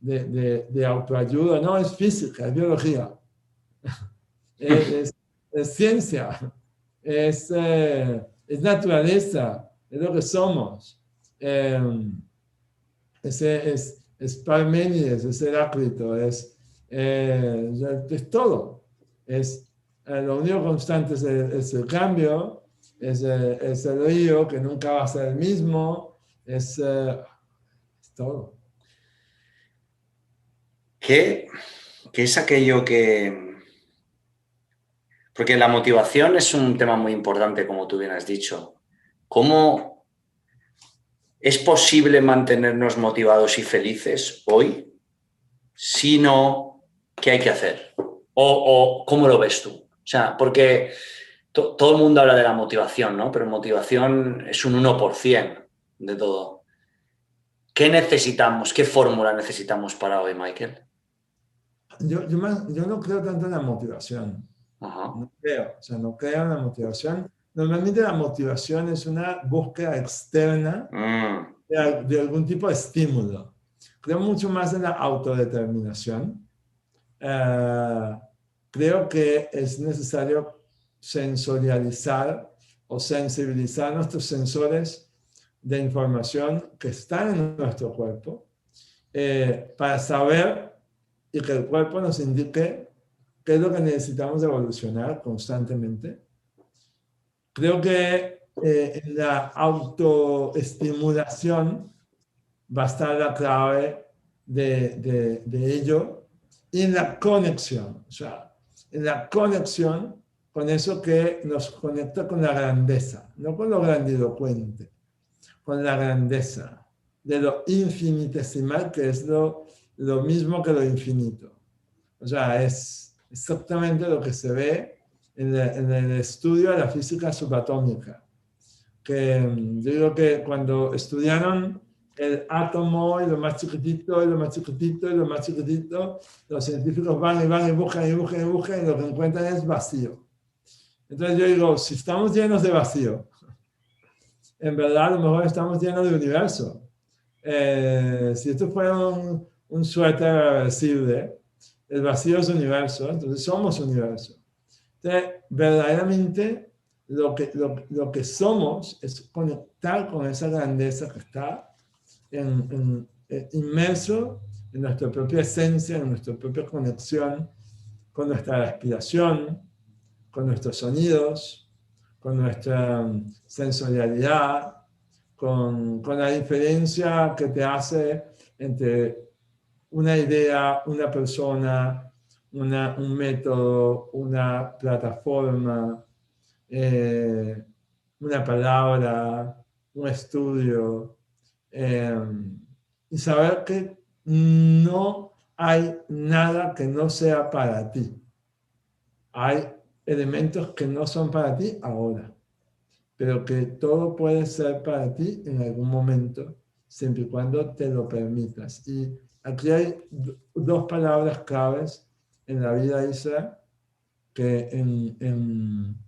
de autoayuda, no, es física, es biología, es ciencia, es naturaleza, es lo que somos. Es Parménides, es Heráclito, es todo. Lo único constante es el cambio, es el río que nunca va a ser el mismo, es todo. ¿Qué es aquello que...? Porque la motivación es un tema muy importante, como tú bien has dicho. ¿Cómo es posible mantenernos motivados y felices hoy? Si no, ¿qué hay que hacer? ¿O cómo lo ves tú? O sea, porque todo el mundo habla de la motivación, ¿no? Pero motivación es un 1% de todo. ¿Qué necesitamos? ¿Qué fórmula necesitamos para hoy, Michael? Yo no creo tanto en la motivación. Uh-huh. No creo, o sea, no creo en la motivación. Normalmente la motivación es una búsqueda externa de algún tipo de estímulo. Creo mucho más en la autodeterminación. Creo que es necesario sensorializar o sensibilizar nuestros sensores de información que están en nuestro cuerpo para saber y que el cuerpo nos indique qué es lo que necesitamos evolucionar constantemente. Creo que en la autoestimulación va a estar la clave de ello y en la conexión, o sea, en la conexión con eso que nos conecta con la grandeza, no con lo grandilocuente, con la grandeza de lo infinitesimal, que es lo mismo que lo infinito. O sea, es exactamente lo que se ve en el estudio de la física subatómica. Que yo digo que cuando estudiaron el átomo y lo más chiquitito, y lo más chiquitito, y lo más chiquitito, los científicos van y van y buscan y buscan y buscan y lo que encuentran es vacío. Entonces yo digo, si estamos llenos de vacío, en verdad a lo mejor estamos llenos de universo. Si esto fuera un suéter reversible, el vacío es universo, entonces somos universo. Entonces, verdaderamente lo que somos es conectar con esa grandeza que está inmerso en nuestra propia esencia, en nuestra propia conexión con nuestra respiración, con nuestros sonidos, con nuestra sensorialidad, con la diferencia que te hace entre una idea, una persona, un método, una plataforma, una palabra, un estudio, y saber que no hay nada que no sea para ti. Hay elementos que no son para ti ahora, pero que todo puede ser para ti en algún momento, siempre y cuando te lo permitas. Y aquí hay dos palabras claves en la vida de Israel que en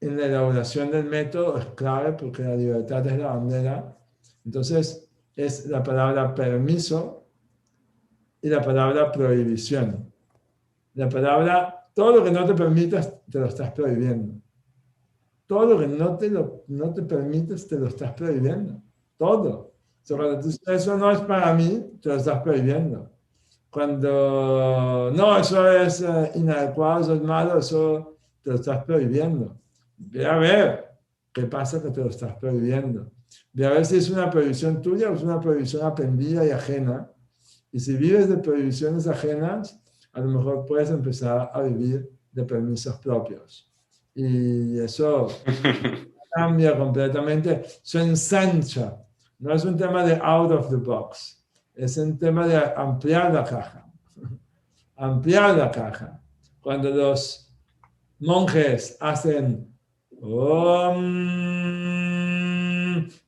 la elaboración del método es clave porque la libertad es la bandera. Entonces es la palabra permiso y la palabra prohibición. La palabra, todo lo que no te permitas, te lo estás prohibiendo. Todo lo que no te permites, te lo estás prohibiendo. Todo. O sea, cuando tú dices, eso no es para mí, te lo estás prohibiendo. Cuando, no, eso es inadecuado, eso es malo, eso te lo estás prohibiendo. Ve a ver qué pasa que te lo estás prohibiendo. Ve a ver si es una prohibición tuya o es una prohibición aprendida y ajena. Y si vives de prohibiciones ajenas, a lo mejor puedes empezar a vivir de permisos propios. Y eso cambia completamente, se ensancha. No es un tema de out of the box. es un tema de ampliar la caja. Ampliar la caja. Cuando los monjes hacen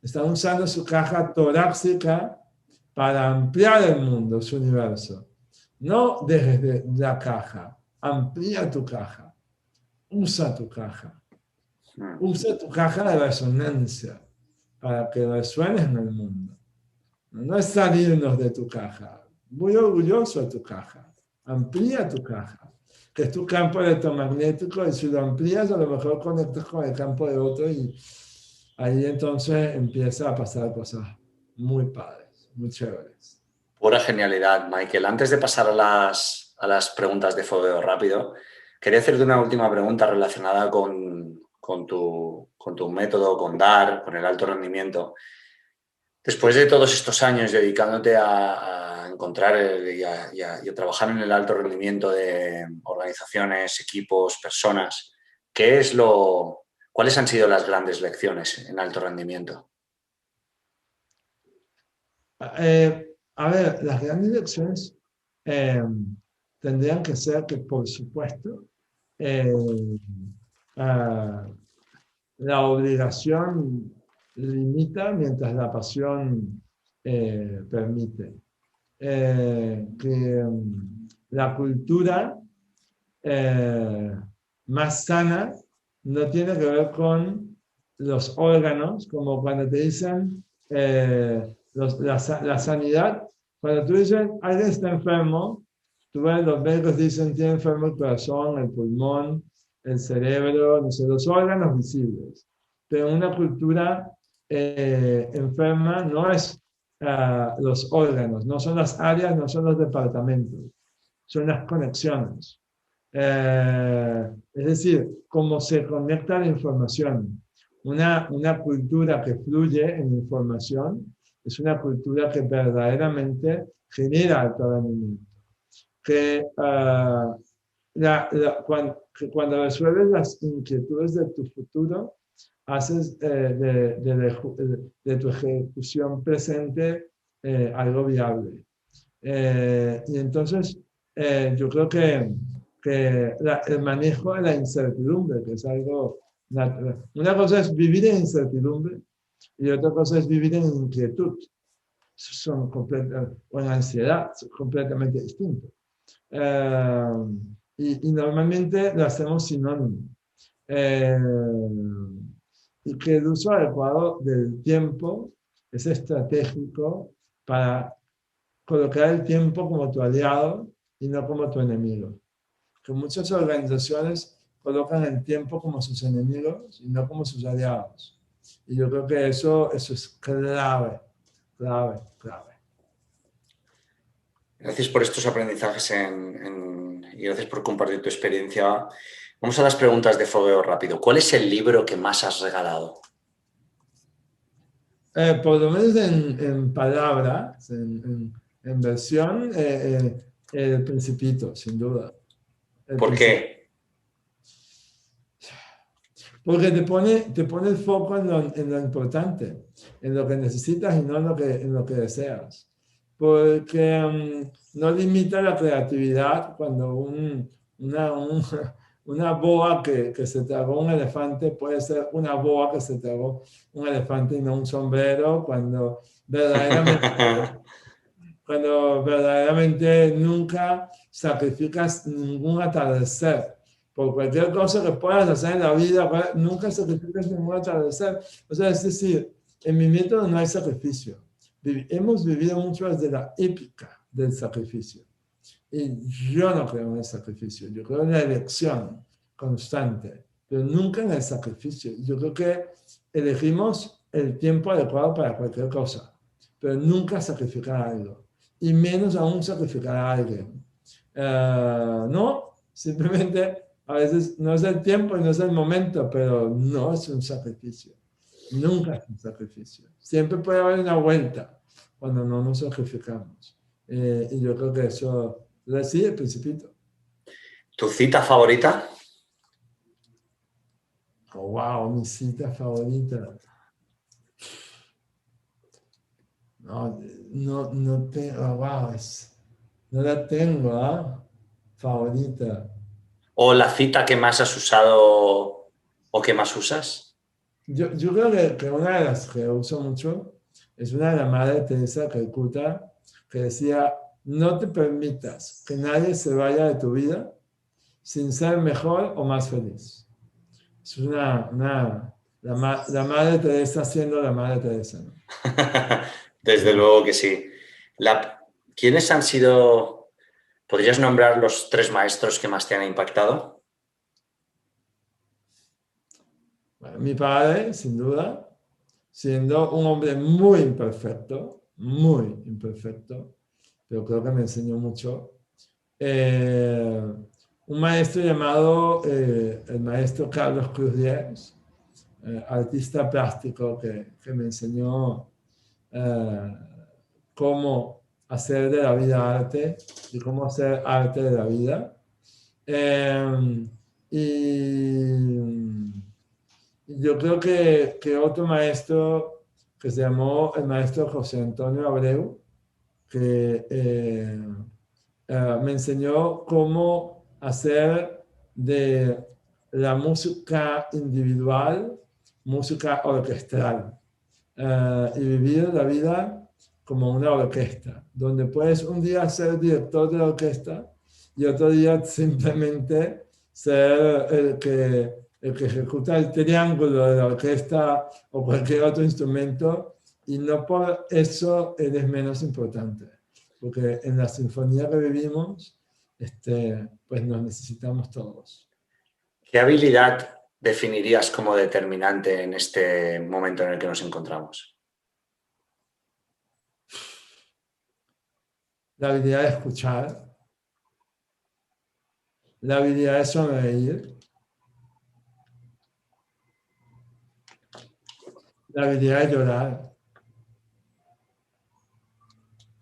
están usando su caja torácica para ampliar el mundo, su universo. No dejes de la caja, amplía tu caja, usa tu caja. Usa tu caja de resonancia para que resuenes en el mundo. No es salirnos de tu caja. Muy orgulloso de tu caja. Amplía tu caja, que es tu campo electromagnético, y si lo amplías, a lo mejor conectas con el campo de otro y ahí entonces empieza a pasar cosas muy padres, muy chéveres. Pura genialidad, Michael. Antes de pasar a las preguntas de fogueo rápido, quería hacerte una última pregunta relacionada con tu método, con DAR, con el alto rendimiento. Después de todos estos años dedicándote a encontrar y a trabajar en el alto rendimiento de organizaciones, equipos, personas, ¿cuáles han sido las grandes lecciones en alto rendimiento? A ver, las grandes lecciones tendrían que ser que, por supuesto, la obligación limita mientras la pasión permite. Que la cultura más sana no tiene que ver con los órganos, como cuando te dicen la sanidad. Cuando tú dices alguien está enfermo, tú ves, los médicos dicen tiene enfermo el corazón, el pulmón, el cerebro, no sé, los órganos visibles. Pero una cultura enferma no es los órganos, no son las áreas, no son los departamentos, son las conexiones. Es decir, cómo se conecta la información. Una cultura que fluye en información es una cultura que verdaderamente genera alto rendimiento. Que cuando resuelves las inquietudes de tu futuro, haces de tu ejecución presente algo viable. Y entonces, yo creo que el manejo de la incertidumbre, que es algo natural. Una cosa es vivir en incertidumbre y otra cosa es vivir en inquietud. O en ansiedad, son completamente distintos. Y normalmente lo hacemos sinónimo. Y que el uso adecuado del tiempo es estratégico para colocar el tiempo como tu aliado y no como tu enemigo. Que muchas organizaciones colocan el tiempo como sus enemigos y no como sus aliados. Y yo creo que eso es clave. Gracias por estos aprendizajes y gracias por compartir tu experiencia. Vamos a las preguntas de fogueo rápido. ¿Cuál es el libro que más has regalado? Por lo menos en palabras, en versión, El Principito, sin duda. ¿Por qué? Porque te pone el foco en lo importante, en lo que necesitas y no en lo que deseas. Porque no limita la creatividad cuando una boa que se tragó un elefante puede ser una boa que se tragó un elefante y no un sombrero, cuando verdaderamente nunca sacrificas ningún atardecer. Por cualquier cosa que puedas hacer en la vida, nunca sacrificas ningún atardecer. O sea, es decir, en mi método no hay sacrificio. Hemos vivido mucho desde la épica del sacrificio. Y yo no creo en el sacrificio, yo creo en la elección constante, pero nunca en el sacrificio. Yo creo que elegimos el tiempo adecuado para cualquier cosa, pero nunca sacrificar algo, y menos aún sacrificar a alguien. No, simplemente a veces no es el tiempo y no es el momento, pero no es un sacrificio. Nunca es un sacrificio. Siempre puede haber una vuelta cuando no nos sacrificamos. Y yo creo que eso es así, El Principito. ¿Tu cita favorita? Oh, wow, mi cita favorita. No tengo, wow, no la tengo, favorita. ¿O la cita que más has usado o que más usas? Yo creo que una de las que uso mucho es una de la Madre Teresa de Calcuta que decía, no te permitas que nadie se vaya de tu vida sin ser mejor o más feliz. Es la Madre Teresa siendo la Madre Teresa, ¿no? Desde luego que sí. ¿Quiénes han sido, podrías nombrar los 3 maestros que más te han impactado? Bueno, mi padre, sin duda, siendo un hombre muy imperfecto, pero creo que me enseñó mucho. Un maestro llamado el maestro Carlos Cruz Diez, artista plástico que me enseñó cómo hacer de la vida arte y cómo hacer arte de la vida. Y yo creo que otro maestro que se llamó el maestro José Antonio Abreu, que me enseñó cómo hacer de la música individual música orquestal y vivir la vida como una orquesta, donde puedes un día ser director de la orquesta y otro día simplemente ser el que ejecuta el triángulo de la orquesta o cualquier otro instrumento, y no por eso eres menos importante, porque en la sinfonía que vivimos, pues nos necesitamos todos. ¿Qué habilidad definirías como determinante en este momento en el que nos encontramos? La habilidad de escuchar, la habilidad de sonreír, la habilidad de llorar,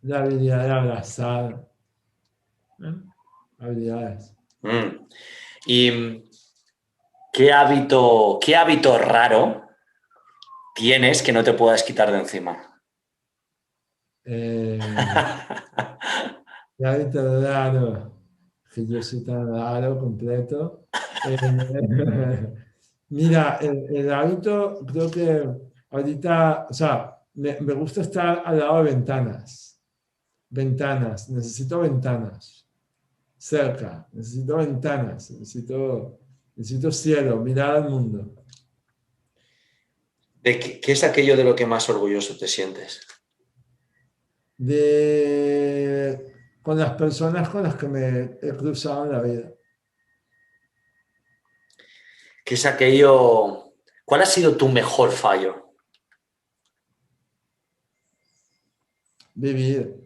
la habilidad de abrazar, habilidades. ¿Y qué hábito raro tienes que no te puedas quitar de encima? Qué hábito raro, que yo soy tan raro, completo. Mira, el hábito, creo que ahorita, o sea, me gusta estar al lado de ventanas. Ventanas, necesito ventanas. Cerca, necesito ventanas, necesito cielo, mirar al mundo. ¿Qué es aquello de lo que más orgulloso te sientes? Con las personas con las que me he cruzado en la vida. ¿Qué es aquello? ¿Cuál ha sido tu mejor fallo? Vivir.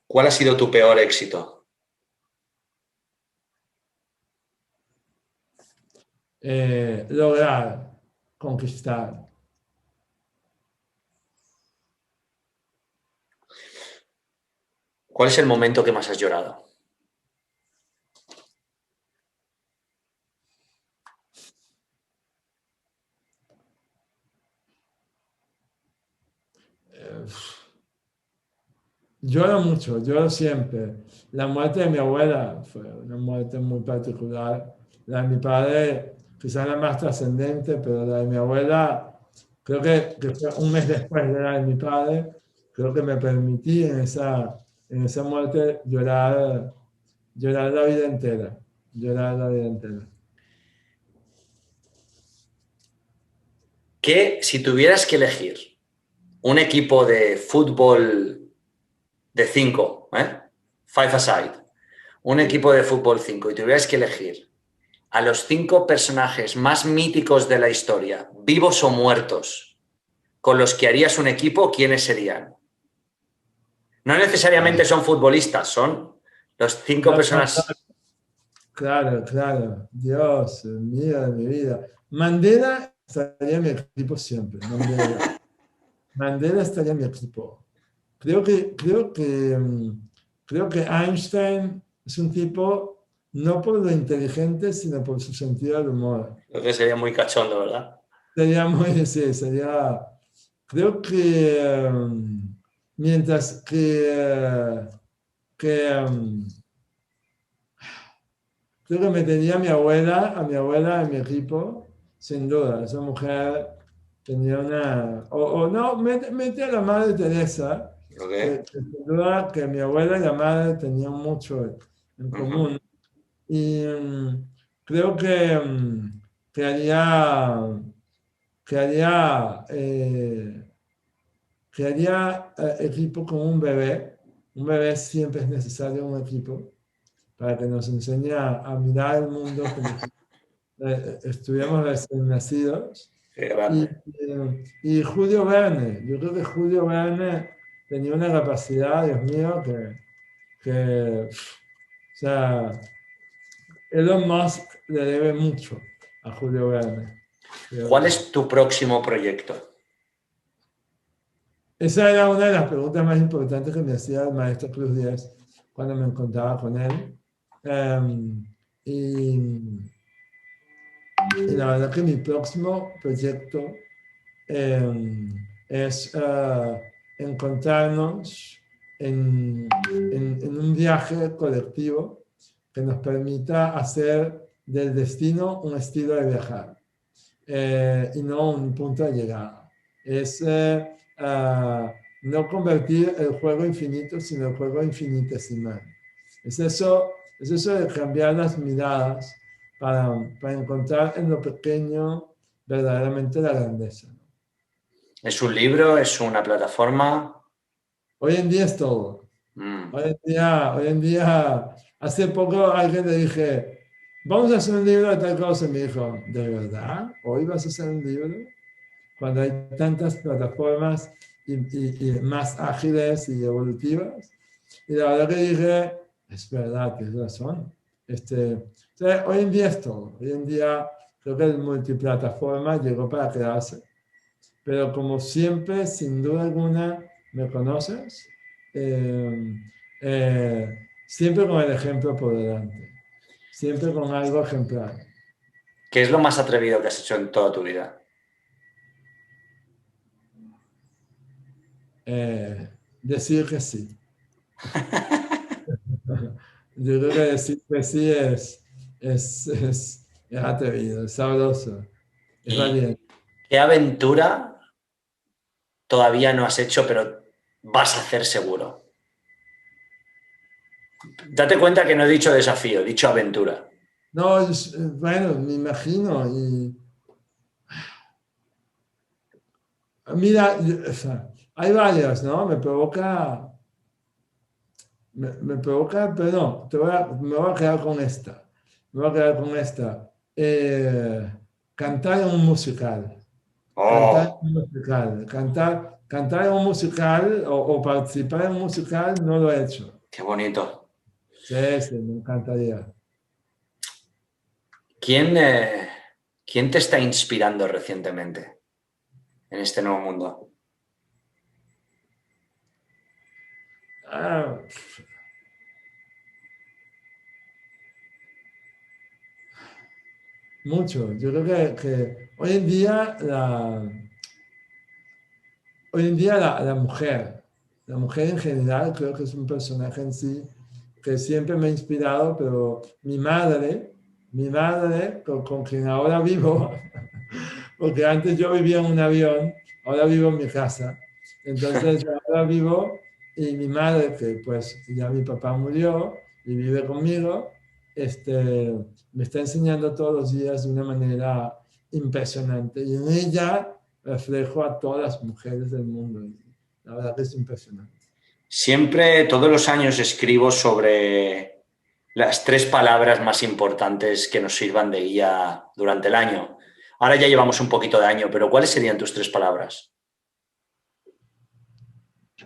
¿Cuál ha sido tu peor éxito? Lograr, conquistar. ¿Cuál es el momento que más has llorado? Lloro mucho, lloro siempre. La muerte de mi abuela fue una muerte muy particular. La de mi padre quizás la más trascendente, pero la de mi abuela, creo que fue un mes después de la de mi padre, creo que me permití en esa muerte llorar la vida entera. Llorar la vida entera. Que si tuvieras que elegir un equipo de fútbol de 5, five aside, un equipo de fútbol 5 y tuvieras que elegir a los 5 personajes más míticos de la historia, vivos o muertos, con los que harías un equipo, ¿quiénes serían? No necesariamente son futbolistas, son los 5 personas. Claro. Dios mío de mi vida. Mandela estaría en mi equipo siempre. Mandela estaría en mi equipo. Creo que Einstein es un tipo no por lo inteligente, sino por su sentido del humor. Creo que sería muy cachondo, ¿verdad? Sería muy, sí, sería creo que mientras creo que metería a mi abuela en mi equipo, sin duda. Esa mujer tenía una... O no, mete a la Madre Teresa, Ok. que sin duda que mi abuela y la madre tenían mucho en Ujú. común. Y creo que haría, que haría, que haría equipo con un bebé. Un bebé siempre es necesario un equipo para que nos enseñe a mirar el mundo como si estuviéramos recién nacidos. Qué Y, grande. y Julio Verne, yo creo que Julio Verne tenía una capacidad, Dios mío, o sea, Elon Musk le debe mucho a Julio Verne, creo ¿Cuál yo. es tu próximo proyecto? Esa era una de las preguntas más importantes que me hacía el maestro Cruz Díaz cuando me encontraba con él. Em, y, y la verdad que mi próximo proyecto es encontrarnos en un viaje colectivo que nos permita hacer del destino un estilo de viajar y no un punto de llegada. Es no convertir el juego infinito, sino el juego infinitesimal. Es eso de cambiar las miradas para encontrar en lo pequeño verdaderamente la grandeza. ¿Es un libro? ¿Es una plataforma? Hoy en día es todo. Mm. Hoy en día, hace poco a alguien le dije, vamos a hacer un libro de tal cosa. Y me dijo, ¿de verdad? ¿Hoy vas a hacer un libro? Cuando hay tantas plataformas y más ágiles y evolutivas. Y la verdad que dije, es verdad, tienes razón. O sea, hoy en día es todo. Hoy en día creo que el multiplataforma llegó para quedarse. Pero como siempre, sin duda alguna, me conoces, eh, siempre con el ejemplo por delante, siempre con algo ejemplar. ¿Qué es lo más atrevido que has hecho en toda tu vida? Decir que sí. Yo creo que decir que sí es atrevido, es sabroso, es ¿Y valiente. qué aventura todavía no has hecho, pero vas a hacer seguro? Date cuenta que no he dicho desafío, he dicho aventura. No, bueno, me imagino. Y mira, o sea, hay varias, ¿no? Me provoca, pero no, me voy a quedar con esta. Me voy a quedar con esta. Cantar en un musical. Cantar en ¡Oh! un musical. Cantar en un musical o participar en un musical no lo he hecho. ¡Qué bonito! Sí, sí, me encantaría. ¿Quién, quién te está inspirando recientemente en este nuevo mundo? Ah, mucho. Yo creo que hoy en día la mujer en general, creo que es un personaje en sí que siempre me ha inspirado, pero mi madre con quien ahora vivo, porque antes yo vivía en un avión, ahora vivo en mi casa. Entonces ahora vivo y mi madre, que pues ya mi papá murió y vive conmigo, me está enseñando todos los días de una manera impresionante. Y en ella reflejo a todas las mujeres del mundo. Y la verdad que es impresionante. Siempre, todos los años escribo sobre las 3 palabras más importantes que nos sirvan de guía durante el año. Ahora ya llevamos un poquito de año, pero ¿cuáles serían tus 3 palabras?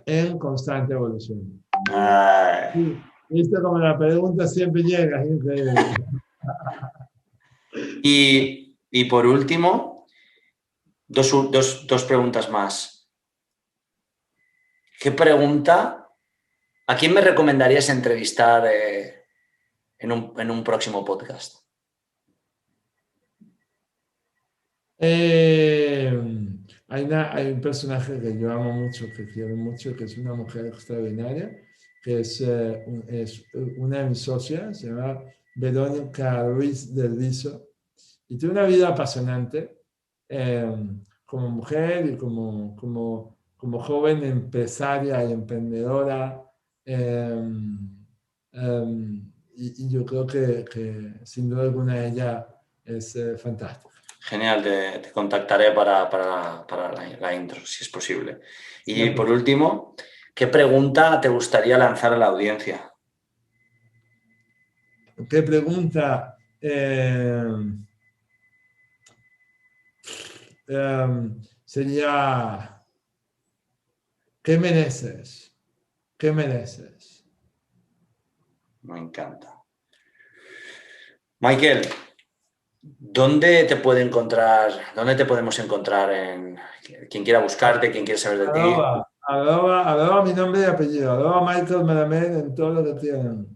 En constante evolución. Ah, Sí, viste como la pregunta siempre llega, es increíble. y por último, dos preguntas más. ¿Qué pregunta? ¿A quién me recomendarías entrevistar en un próximo podcast? Eh, Hay un personaje que yo amo mucho, que quiero mucho, que es una mujer extraordinaria, que es una de mis socias, se llama Verónica Ruiz del Viso, y tiene una vida apasionante como mujer y como joven empresaria y emprendedora. Y yo creo que sin duda alguna ella es fantástica. Genial, te contactaré para la intro, si es posible. Y por último, ¿qué pregunta te gustaría lanzar a la audiencia? ¿Qué pregunta? Sería, ¿qué mereces? ¿Qué mereces? Me encanta. Michael, ¿dónde te puede encontrar? ¿Dónde te podemos encontrar? Quien quiera buscarte, quien quiera saber de ti. Arroba mi nombre y apellido. Arroba Michael Melamed en todo lo que quieran.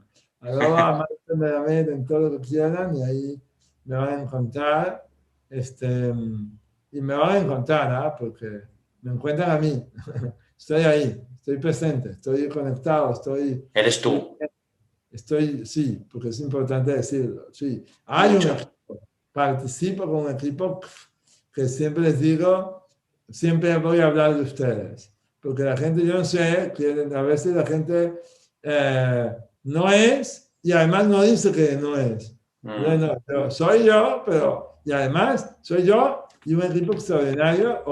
Arroba Michael Melamed en todo lo que quieran y ahí me van a encontrar. Y me van a encontrar, porque me encuentran a mí. Estoy ahí, estoy presente, estoy conectado, Eres tú. Sí, porque es importante decirlo. Sí, hay un equipo. Participo con un equipo que siempre les digo, siempre voy a hablar de ustedes. Porque la gente, yo no sé, que a veces la gente no es y además no dice que no es. No, pero soy yo, y además soy yo y un equipo extraordinario.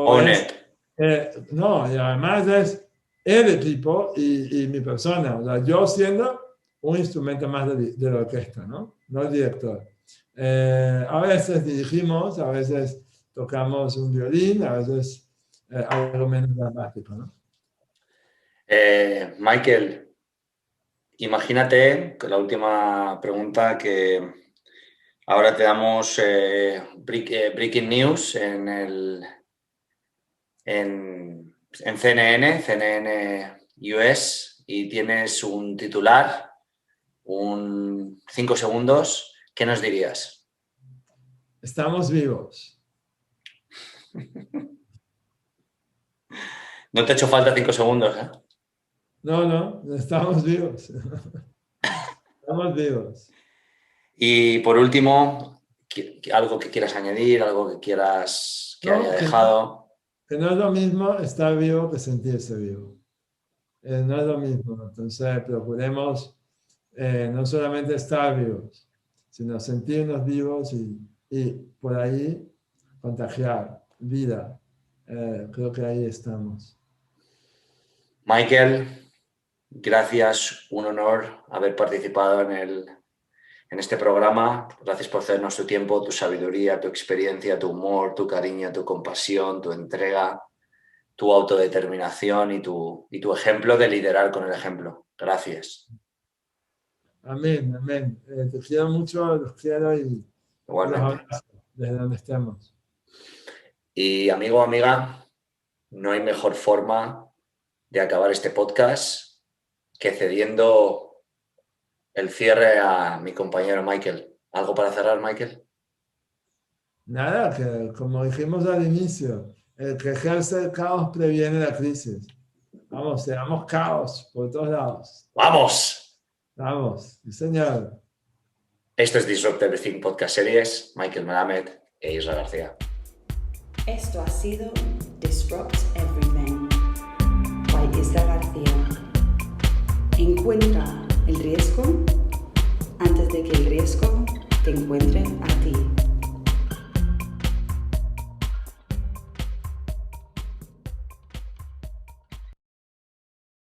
Y además es el equipo y mi persona. O sea, yo siendo un instrumento más de la orquesta, ¿no? No el director. A veces dirigimos, a veces tocamos un violín, a veces algo menos dramático, ¿no? Michael, imagínate que la última pregunta que ahora te damos breaking news en CNN US y tienes un titular, 5 segundos, ¿qué nos dirías? Estamos vivos. No te ha hecho falta 5 segundos, ¿eh? No, estamos vivos. Estamos vivos. Y por último, algo que quieras añadir, algo que quieras que haya dejado. Que no es lo mismo estar vivo que sentirse vivo. No es lo mismo. Entonces, procuremos no solamente estar vivos, sino sentirnos vivos y por ahí contagiar vida. Creo que ahí estamos. Michael, gracias, un honor haber participado en este programa. Gracias por cedernos tu tiempo, tu sabiduría, tu experiencia, tu humor, tu cariño, tu compasión, tu entrega, tu autodeterminación y tu ejemplo de liderar con el ejemplo. Gracias. Amén. Te quiero mucho, los quiero y igualmente. Los abrazo desde donde estemos. Y amigo, amiga, no hay mejor forma de acabar este podcast que cediendo el cierre a mi compañero Michael. ¿Algo para cerrar, Michael? Nada, que como dijimos al inicio, el que ejerce el caos previene la crisis. Vamos, seamos caos por todos lados. ¡Vamos! Vamos, sí, señor. Esto es Disrupt Everything Podcast Series, Michael Melamed e Isra García. Esto ha sido Disrupt Everything by Isra García. Encuentra el riesgo antes de que el riesgo te encuentre a ti.